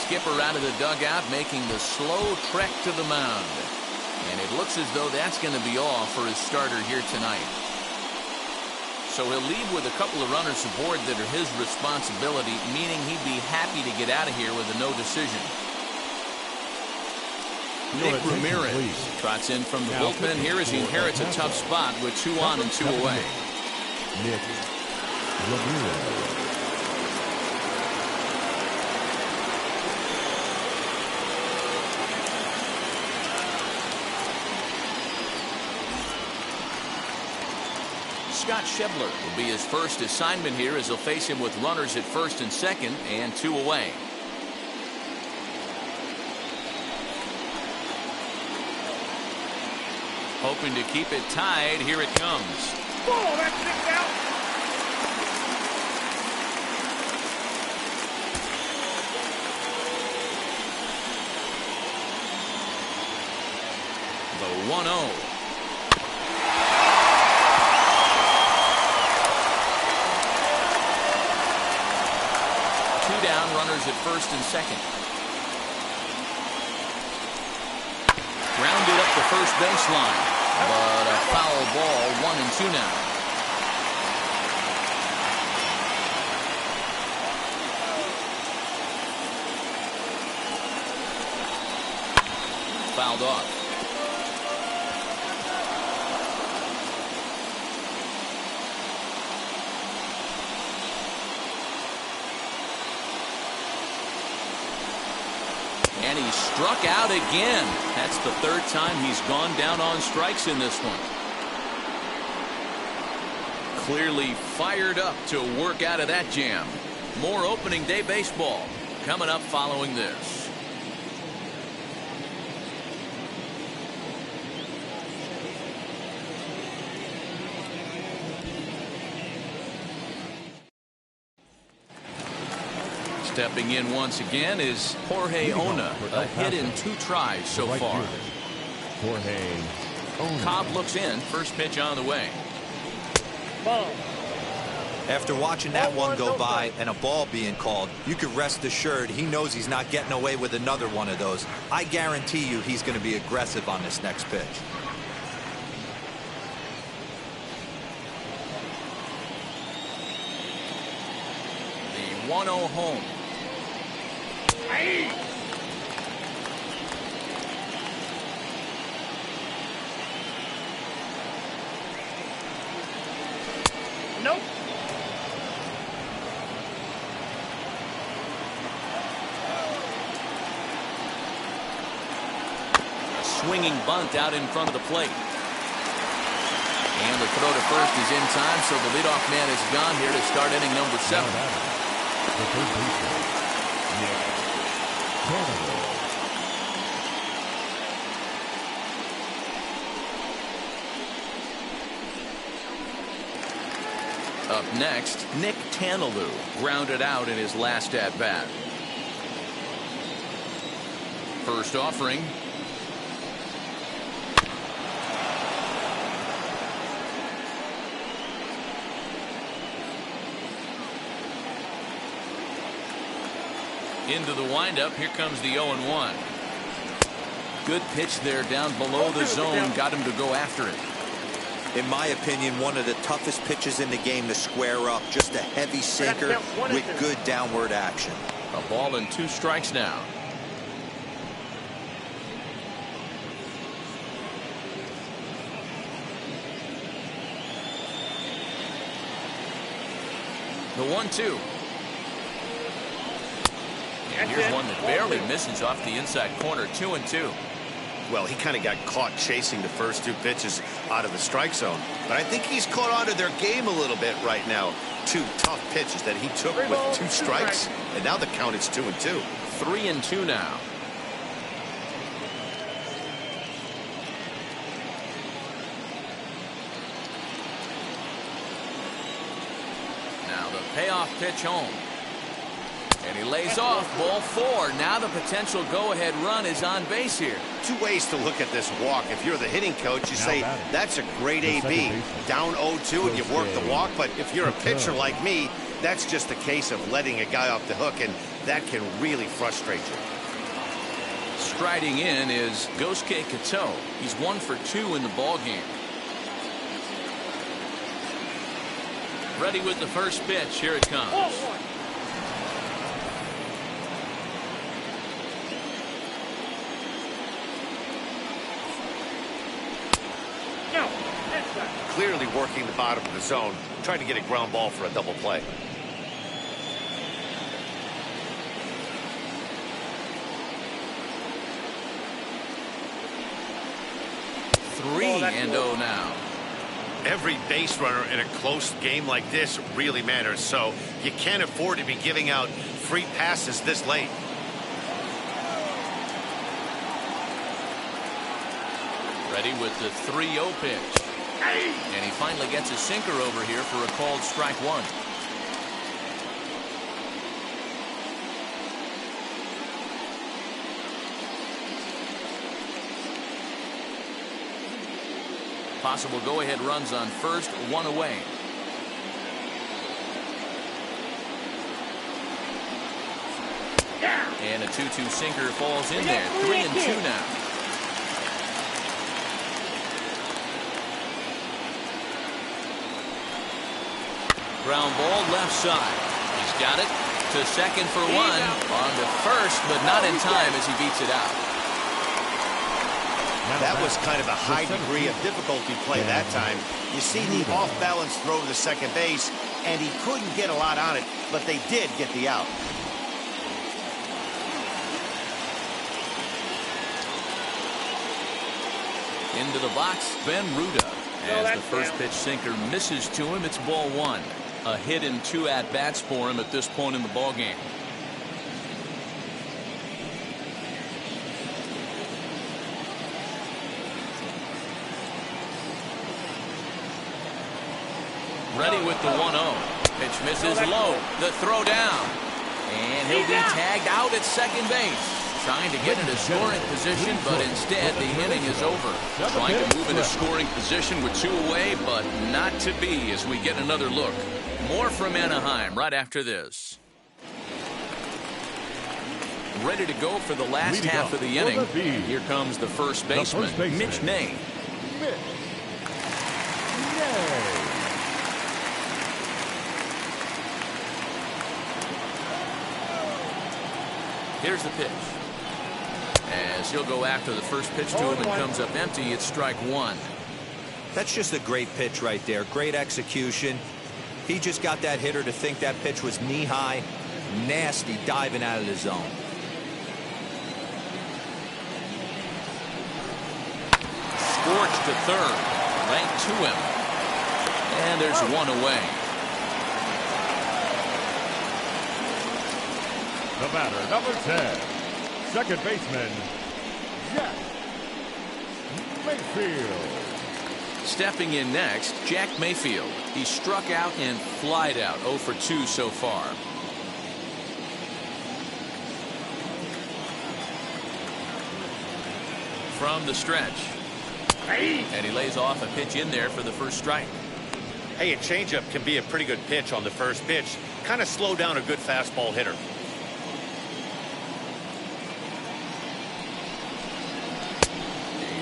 Skipper out of the dugout making the slow trek to the mound. And it looks as though that's going to be all for his starter here tonight. So he'll leave with a couple of runners aboard that are his responsibility, meaning he'd be happy to get out of here with a no decision. Nick Ramirez trots in from the bullpen here as he inherits a tough spot with 2 on and 2 away. Nick Ramirez. Scott Schebler will be his first assignment here as he'll face him with runners at first and second and 2 away. Hoping to keep it tied. Here it comes. Ball, that's kicked out. The 1-0. Down, runners at first and second. Grounded up the first baseline, but a foul ball, 1-2 now. Fouled off. Struck out again. That's the third time he's gone down on strikes in this one. Clearly fired up to work out of that jam. More opening day baseball coming up following this. Stepping in once again is Jorge Ona, a hit in 2 tries so far. Jorge Ona. Cobb looks in, first pitch on the way. Ball. After watching that one go by and a ball being called, you can rest assured he knows he's not getting away with another one of those. I guarantee you he's going to be aggressive on this next pitch. The 1-0 home. Nope. A swinging bunt out in front of the plate. And the throw to first is in time, so the leadoff man is gone here to start inning number 7. The third baseman, Canada. Up next, Nick Tanalou grounded out in his last at-bat. First offering. Into the windup. Here comes the 0-1. Good pitch there down below the zone. Got him to go after it. In my opinion, one of the toughest pitches in the game to square up. Just a heavy sinker with good downward action. A ball and 2 strikes now. The 1-2. And here's one that barely misses off the inside corner. 2-2. Well, he kind of got caught chasing the first 2 pitches out of the strike zone. But I think he's caught on to their game a little bit right now. 2 tough pitches that he took with 2 strikes. And now the count is 2-2. 3-2 now. Now the payoff pitch home. And he lays off. Ball 4. Now the potential go-ahead run is on base here. 2 ways to look at this walk. If you're the hitting coach, you say, that's a great AB. Down 0-2 and you work the walk. But if you're a pitcher like me, that's just a case of letting a guy off the hook, and that can really frustrate you. Striding in is Gosuke Kato. He's 1 for 2 in the ballgame. Ready with the first pitch. Here it comes. Clearly working the bottom of the zone, trying to get a ground ball for a double play. Three and 0 now. Every base runner in a close game like this really matters, so you can't afford to be giving out free passes this late. Ready with the 3-0 pitch. And he finally gets a sinker over here for a called strike 1. Possible go-ahead runs on first, 1 away. And a 2-2 sinker falls in there. 3-2 now. Ground ball left side. He's got it to second for 1. On to first, but not in time as he beats it out. That was kind of a high degree of difficulty play that time. You see the off-balance throw to the second base, and he couldn't get a lot on it, but they did get the out. Into the box, Ben Ruda. As the first pitch sinker misses to him, it's ball one. A hit and 2 at-bats for him at this point in the ballgame. Ready with the 1-0. Pitch misses low. The throw down. And he'll be tagged out at second base. Trying to get into scoring position, but instead the inning is over. Trying to move into scoring position with 2 away, but not to be as we get another look. More from Anaheim right after this. Ready to go for the last half of the inning. Here comes the first baseman, Mitch Ney. Here's the pitch. As he'll go after the first pitch to him and comes up empty, it's strike one. That's just a great pitch right there. Great execution. He just got that hitter to think that pitch was knee-high. Nasty diving out of the zone. Scorched to third. Right to him. And there's one away. The batter, number 10, second baseman, Jack Mayfield. Stepping in next, Jack Mayfield. He struck out and flied out. 0 for 2 so far. From the stretch. And he lays off a pitch in there for the first strike. Hey, a changeup can be a pretty good pitch on the first pitch. Kind of slow down a good fastball hitter.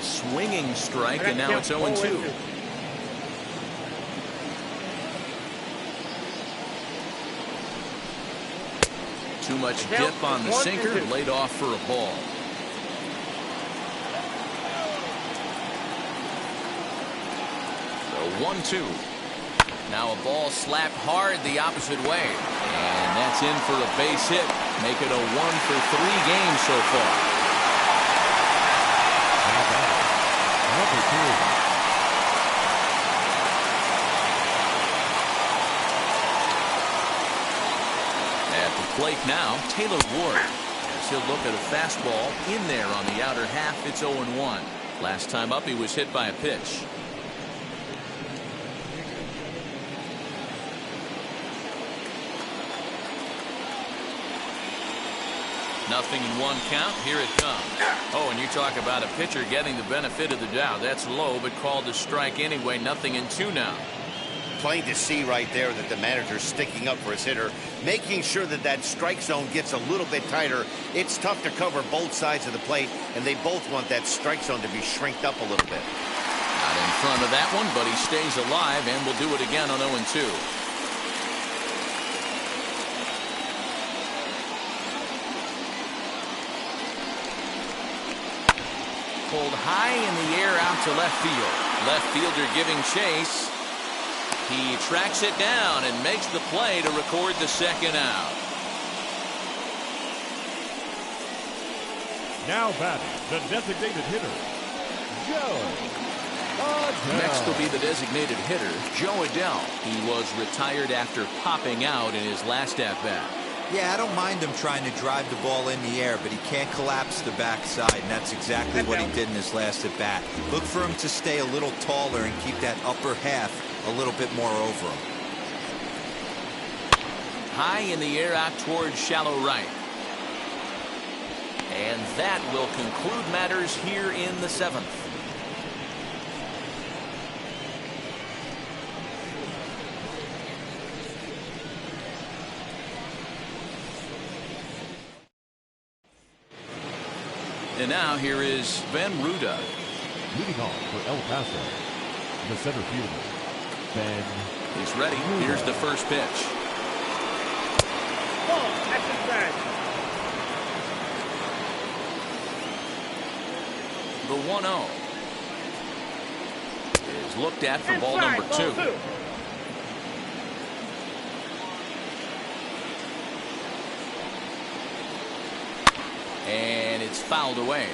Swinging strike, and now it's 0-2. Too much dip on the sinker, laid off for a ball. So 1-2. Now a ball slapped hard the opposite way. And that's in for a base hit. Make it a 1 for 3 game so far. At the plate now, Taylor Ward. As he'll look at a fastball in there on the outer half, it's 0-1. Last time up, he was hit by a pitch. Nothing in 1 count. Here it comes. Oh, and you talk about a pitcher getting the benefit of the doubt. That's low, but called a strike anyway. Nothing in 2 now. Plain to see right there that the manager's sticking up for his hitter, making sure that that strike zone gets a little bit tighter. It's tough to cover both sides of the plate, and they both want that strike zone to be shrinked up a little bit. Not in front of that one, but he stays alive and will do it again on 0-2. Pulled high in the air out to left field. Left fielder giving chase. He tracks it down and makes the play to record the second out. Now batting, the designated hitter, Joe Adell. Next will be the designated hitter, Joe Adell. He was retired after popping out in his last at-bat. Yeah, I don't mind him trying to drive the ball in the air, but he can't collapse the backside, and that's exactly what he did in his last at-bat. Look for him to stay a little taller and keep that upper half a little bit more over him. High in the air out towards shallow right. And that will conclude matters here in the 7th. And now here is Ben Ruda. Leading off for El Paso, the center fielder, Ben. He's ready. Ruda. Here's the first pitch. Ball, that's his bag. The 1-0 is looked at for ball number 2. And it's fouled away.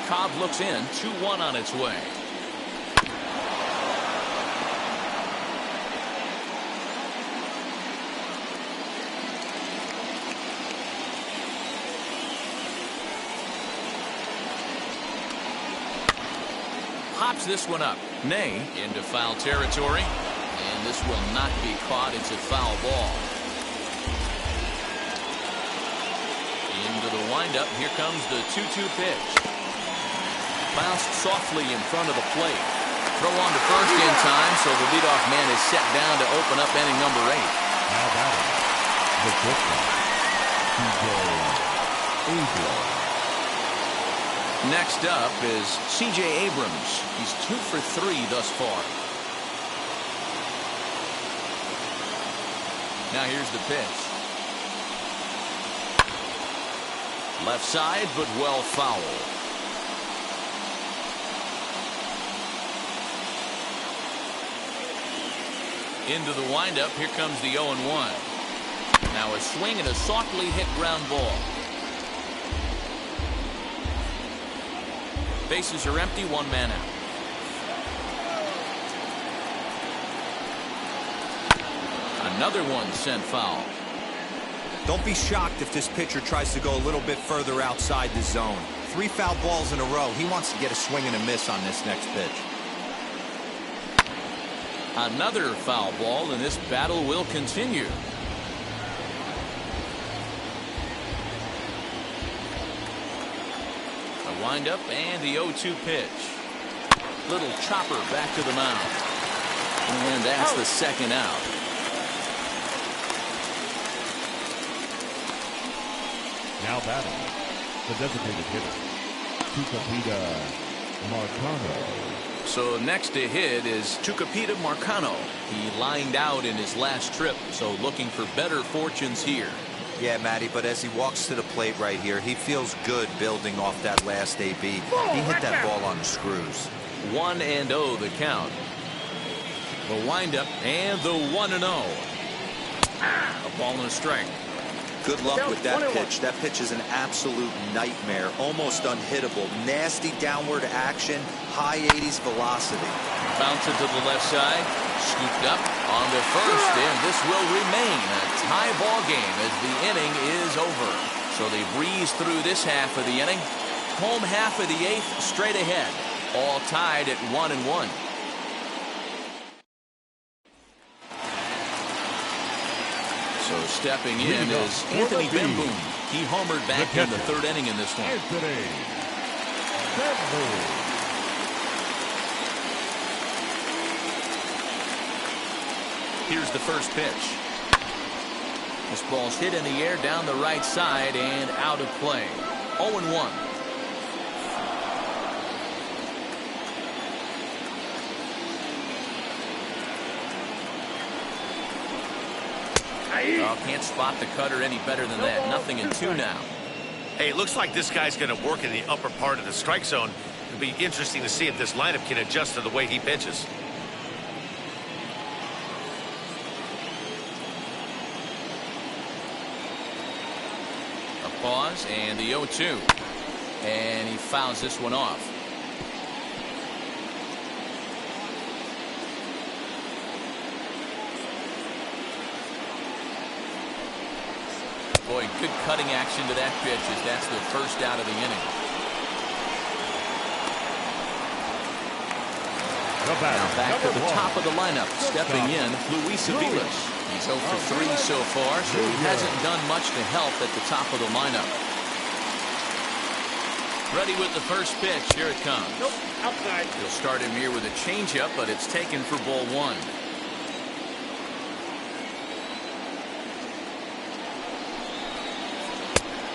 Cobb looks in, 2-1 on its way. Pops this one up. Nay into foul territory. And this will not be caught. It's a foul ball. Into the windup. Here comes the 2-2 pitch. Bounced softly in front of the plate. Throw on to first in time, so the leadoff man is set down to open up inning number 8. Now batting, the pitcher, Abrams. Next up is C.J. Abrams. He's 2 for 3 thus far. Now here's the pitch. Left side, but well foul. Into the windup. Here comes the 0-1. Now a swing and a softly hit ground ball. Bases are empty, 1 man out. Another one sent foul. Don't be shocked if this pitcher tries to go a little bit further outside the zone. 3 foul balls in a row. He wants to get a swing and a miss on this next pitch. Another foul ball, and this battle will continue. A windup and the 0-2 pitch. Little chopper back to the mound. And that's the second out. Now batting, the designated hitter, Tucupita Marcano. So next to hit is Tucupita Marcano. He lined out in his last trip, so looking for better fortunes here. Yeah, Matty, but as he walks to the plate right here, he feels good building off that last AB. He hit that ball on the screws. 1-0 the count. The windup and the 1-0. A ball and a strike. Good luck with that pitch. That pitch is an absolute nightmare. Almost unhittable. Nasty downward action. High 80s velocity. Bounce it to the left side. Scooped up on the first. And this will remain a tie ball game as the inning is over. So they breeze through this half of the inning. Home half of the 8th straight ahead. All tied at 1-1. So stepping in is Anthony Bemboom. He homered back in the 3rd inning in this one. Anthony Bemboom. Here's the first pitch. This ball's hit in the air down the right side and out of play. 0-1. Oh, can't spot the cutter any better than that. 0-2 now. Hey, it looks like this guy's going to work in the upper part of the strike zone. It'll be interesting to see if this lineup can adjust to the way he pitches. A pause and the 0-2. And he fouls this one off. Boy, good cutting action to that pitch as that's the first out of the inning. Now back to the top of the lineup. Stepping in, Luis Aviles. He's 0 for 3 so far, so he hasn't done much to help at the top of the lineup. Ready with the first pitch. Here it comes. Nope, outside. He'll start him here with a changeup, but it's taken for ball 1.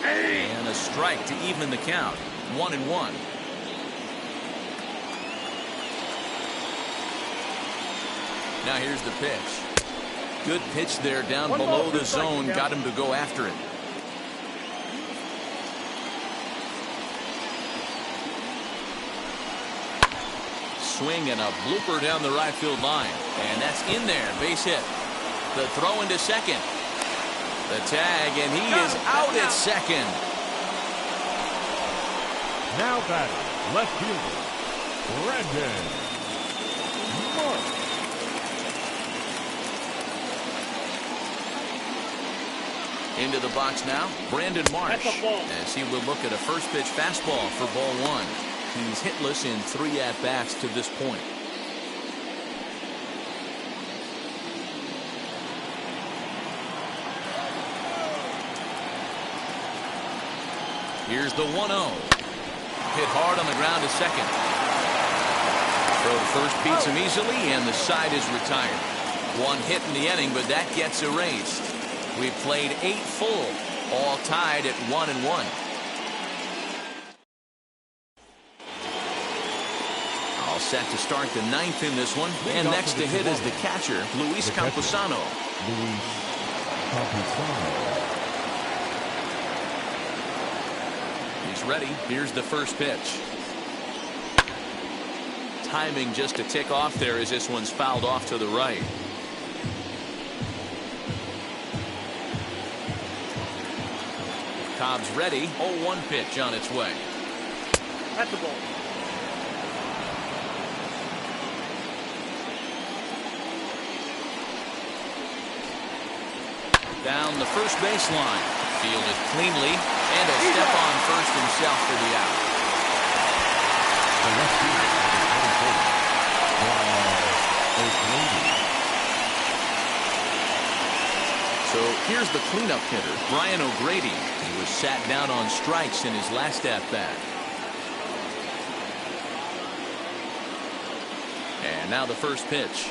And a strike to even the count. 1-1. Now here's the pitch. Good pitch there down below the zone. Got him to go after it. Swing and a blooper down the right field line. And that's in there. Base hit. The throw into second. The tag, and he is out at second. Now batting, Left fielder, Brandon Marsh. Into the box now, Brandon Marsh, That's a ball. as he will look at a first pitch fastball for ball one. He's hitless in 3 at-bats to this point. Here's the 1-0. Hit hard on the ground to second. Throw to first beats him easily, and the side is retired. 1 hit in the inning, but that gets erased. We've played 8 full, all tied at 1-1. All set to start the 9th in this one, and next to hit is the catcher, Luis Campusano. Luis Campusano. He's ready. Here's the first pitch. Timing just a tick off there as this one's fouled off to the right. Cobb's ready. 0-1 pitch on its way. That's the ball. Down the first baseline. Fielded cleanly, and he'll step on first himself for the out. The left fielder, O'Grady. So here's the cleanup hitter, Brian O'Grady. He was sat down on strikes in his last at-bat. And now the first pitch.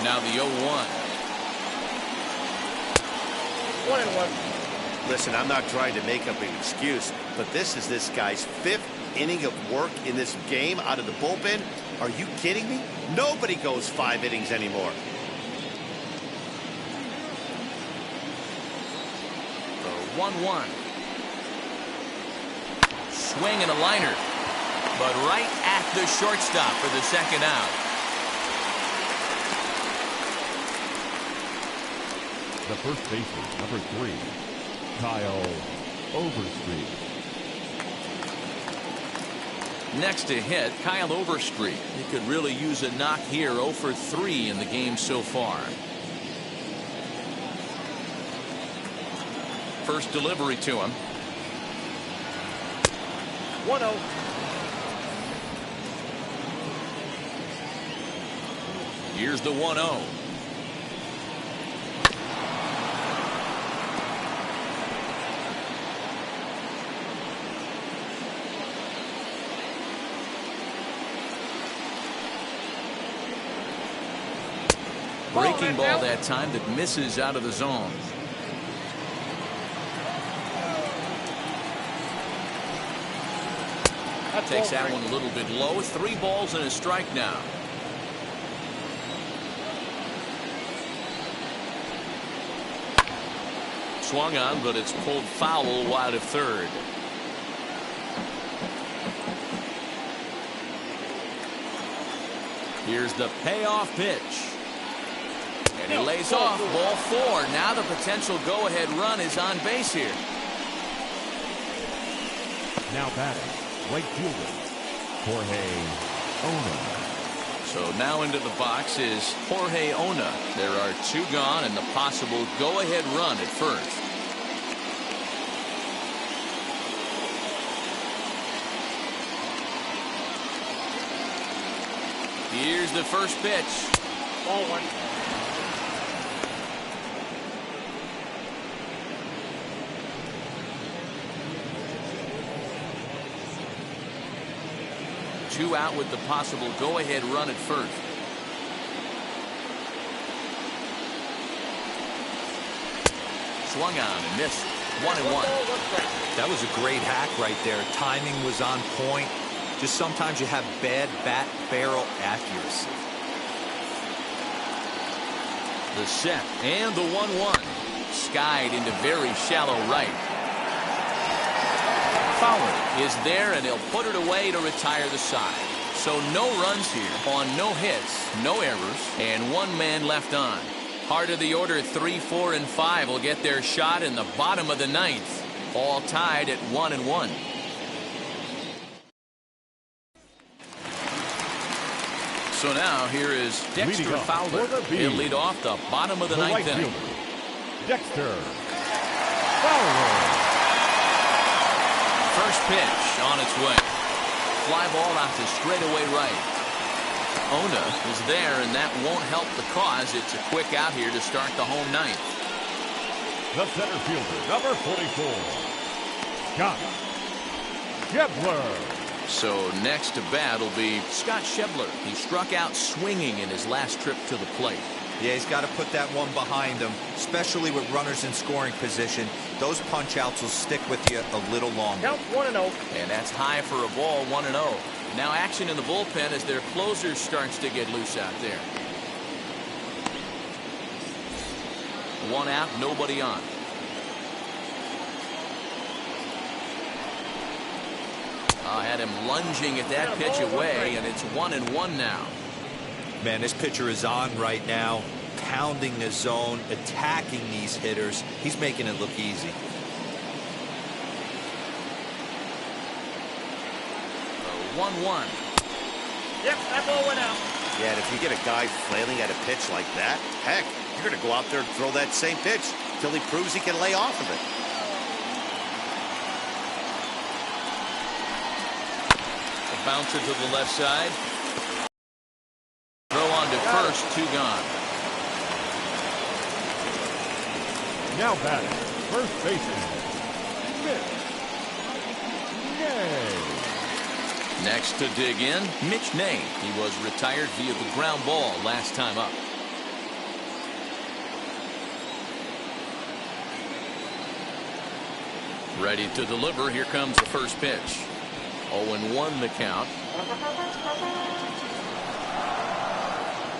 Now the 0-1. 1-1. Listen, I'm not trying to make up an excuse, but this is this guy's 5th inning of work in this game out of the bullpen. Are you kidding me? Nobody goes 5 innings anymore. The 1-1. Swing and a liner, but right at the shortstop for the second out. The first baseman, number 3, Kyle Overstreet. Next to hit, Kyle Overstreet. He could really use a knock here. 0 for 3 in the game so far. First delivery to him. 1-0. Here's the 1-0. Breaking ball that time that misses out of the zone. Takes that one a little bit low. 3 balls and a strike now. Swung on, but it's pulled foul wide of third. Here's the payoff pitch. And he lays off. Ball 4. Now the potential go-ahead run is on base here. Now batting, right fielder, Jorge Ona. So now into the box is Jorge Ona. There are 2 gone and the possible go-ahead run at first. Here's the first pitch. Ball 1. Two out with the possible go-ahead run at first. Swung on and missed. 1-1. That was a great hack right there. Timing was on point. Just sometimes you have bad bat barrel accuracy. The set and the 1-1. Skied into very shallow right. Fowler is there, and he'll put it away to retire the side. So no runs here on no hits, no errors, and one man left on. Heart of the order, 3, 4, and 5 will get their shot in the bottom of the ninth. All tied at 1-1. So now here is Dexter Fowler. He'll lead off the bottom of the ninth inning. Dexter Fowler. First pitch on its way. Fly ball out to straightaway right. Ona is there, and that won't help the cause. It's a quick out here to start the home ninth. The center fielder, number 44, Scott Schebler. So next to bat will be Scott Schebler. He struck out swinging in his last trip to the plate. Yeah, he's got to put that one behind him, especially with runners in scoring position. Those punch outs will stick with you a little longer. Count 1-0. And that's high for a ball, 1-0. Now action in the bullpen as their closer starts to get loose out there. One out, nobody on. Had him lunging at that pitch away, and it's 1-1 now. Man, this pitcher is on right now, pounding the zone, attacking these hitters. He's making it look easy. 1-1. Yep, that ball went out. Yeah, and if you get a guy flailing at a pitch like that, heck, you're going to go out there and throw that same pitch till he proves he can lay off of it. A bouncer to the left side. Throw on to first, 2 gone. Now batting, first baseman, Mitch Nay. Next to dig in, Mitch Nay. He was retired via the ground ball last time up. Ready to deliver. Here comes the first pitch. 0-1 the count.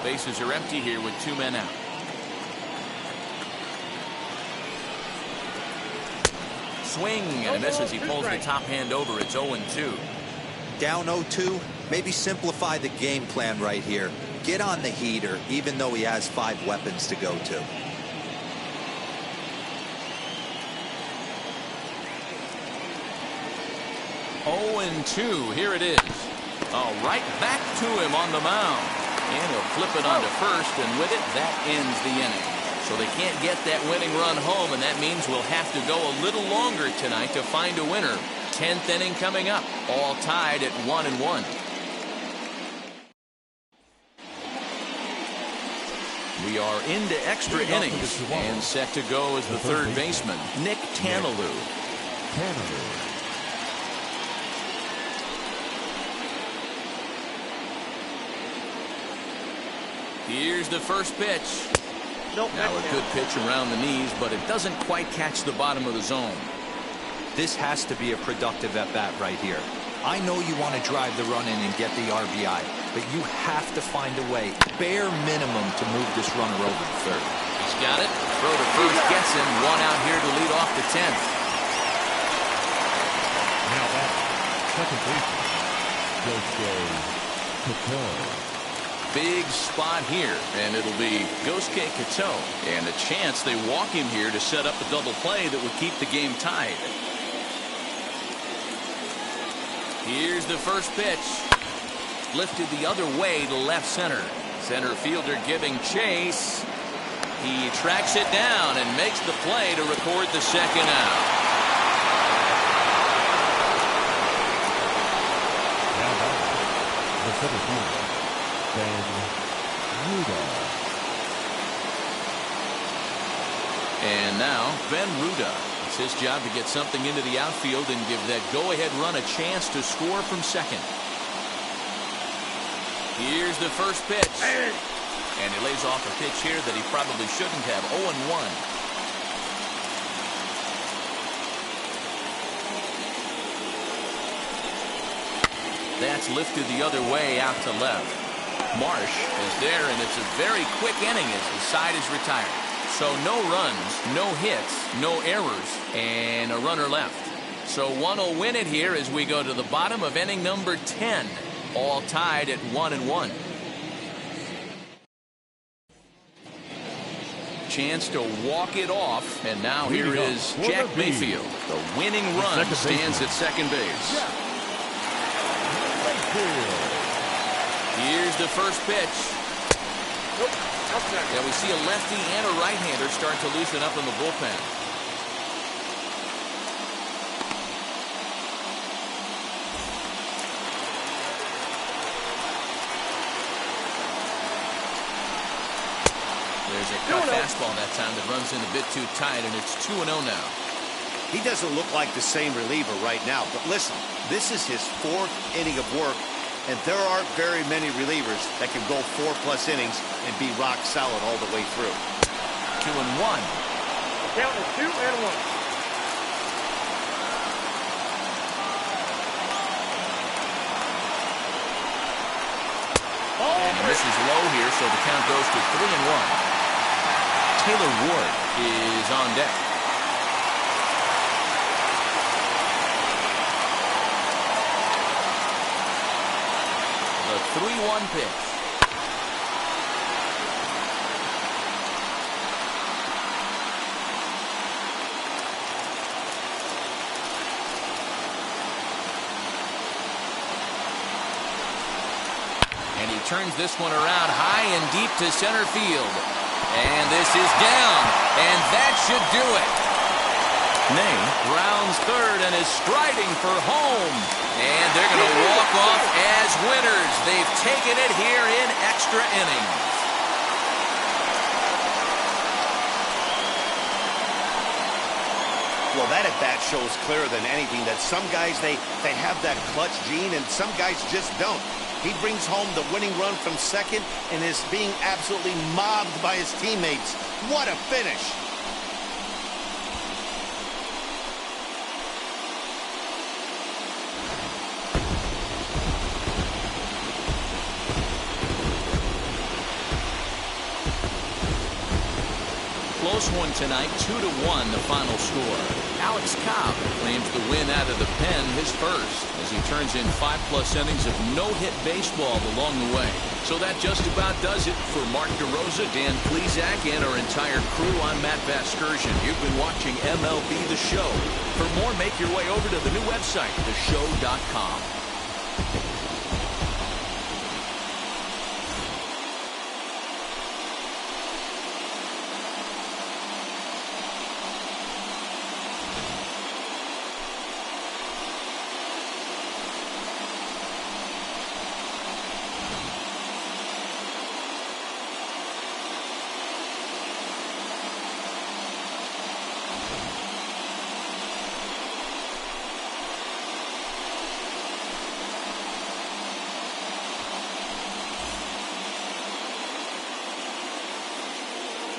Bases are empty here with 2 men out. Swing and a miss as he pulls the top hand over. It's 0-2. Down 0-2, maybe simplify the game plan right here. Get on the heater, even though he has 5 weapons to go to. Two. Here it is. Right back to him on the mound. And he'll flip it onto first, and with it, that ends the inning. So they can't get that winning run home, and that means we'll have to go a little longer tonight to find a winner. 10th inning coming up, all tied at 1-1. We are into extra innings, and set to go is the third baseman, Nick Tanalou. Here's the first pitch. Nope, now a good pitch around the knees, but it doesn't quite catch the bottom of the zone. This has to be a productive at-bat right here. I know you want to drive the run in and get the RBI, but you have to find a way, bare minimum, to move this runner over to third. He's got it. Throw to first gets him. 1 out here to lead off the 10th. Now back, second baseman, Kato. Big spot here, and it'll be Gosuke Kato. And a chance they walk him here to set up a double play that would keep the game tied. Here's the first pitch. Lifted the other way to left center. Center fielder giving chase. He tracks it down and makes the play to record the second out. Now back, the center fielder, Ben Ruda. And now Ben Ruda. It's his job to get something into the outfield and give that go-ahead run a chance to score from second. Here's the first pitch. And he lays off a pitch here that he probably shouldn't have. 0-1. That's lifted the other way out to left. Marsh is there, and it's a very quick inning as the side is retired. So no runs, no hits, no errors, and a runner left. So one will win it here as we go to the bottom of inning number 10. all tied at 1-1. Chance to walk it off, and now here is Jack Mayfield. The winning run stands at second base. Here's the first pitch. Yeah, we see a lefty and a right-hander start to loosen up in the bullpen. There's a cut fastball that time that runs in a bit too tight, and it's 2-0 now. He doesn't look like the same reliever right now, but listen, this is his 4th inning of work, and there aren't very many relievers that can go 4+ innings and be rock solid all the way through. 2-1. Count is 2-1. And this is low here, so the count goes to 3-1. Taylor Ward is on deck. The 3-1 pitch. And he turns this one around high and deep to center field. And this is down, and that should do it. May rounds third and is striding for home. And they're going to walk off as winners. They've taken it here in extra innings. Well, that at-bat shows clearer than anything that some guys, they have that clutch gene, and some guys just don't. He brings home the winning run from second and is being absolutely mobbed by his teammates. What a finish! Close one tonight, 2-1 the final score. Alex Cobb claims the win out of the pen, his first, as he turns in 5+ innings of no-hit baseball along the way. So that just about does it for Mark DeRosa, Dan Plesac, and our entire crew. I'm Matt Vasgersian. You've been watching MLB The Show. For more, make your way over to the new website, theshow.com.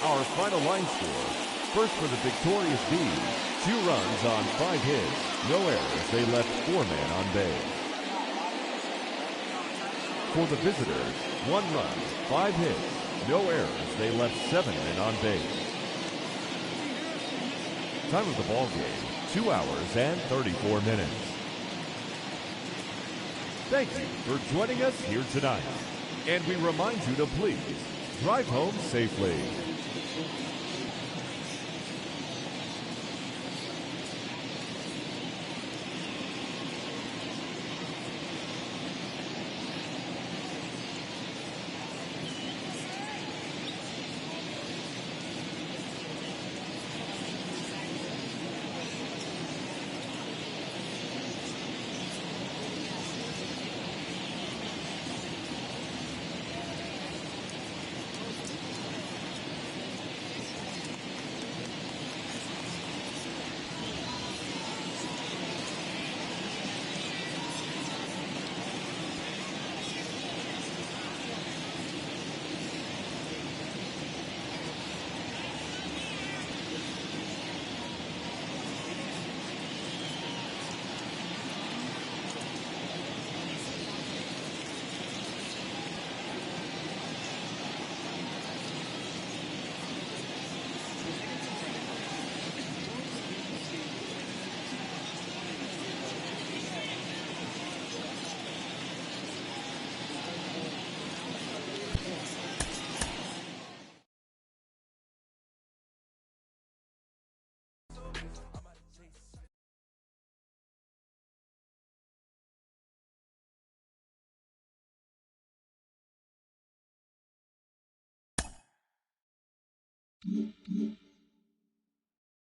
Our final line score. First for the victorious Bees, 2 runs on 5 hits, no errors. They left 4 men on base. For the visitors, 1 run, 5 hits, no errors. They left 7 men on base. Time of the ball game, 2 hours and 34 minutes. Thank you for joining us here tonight. And we remind you to please drive home safely. you.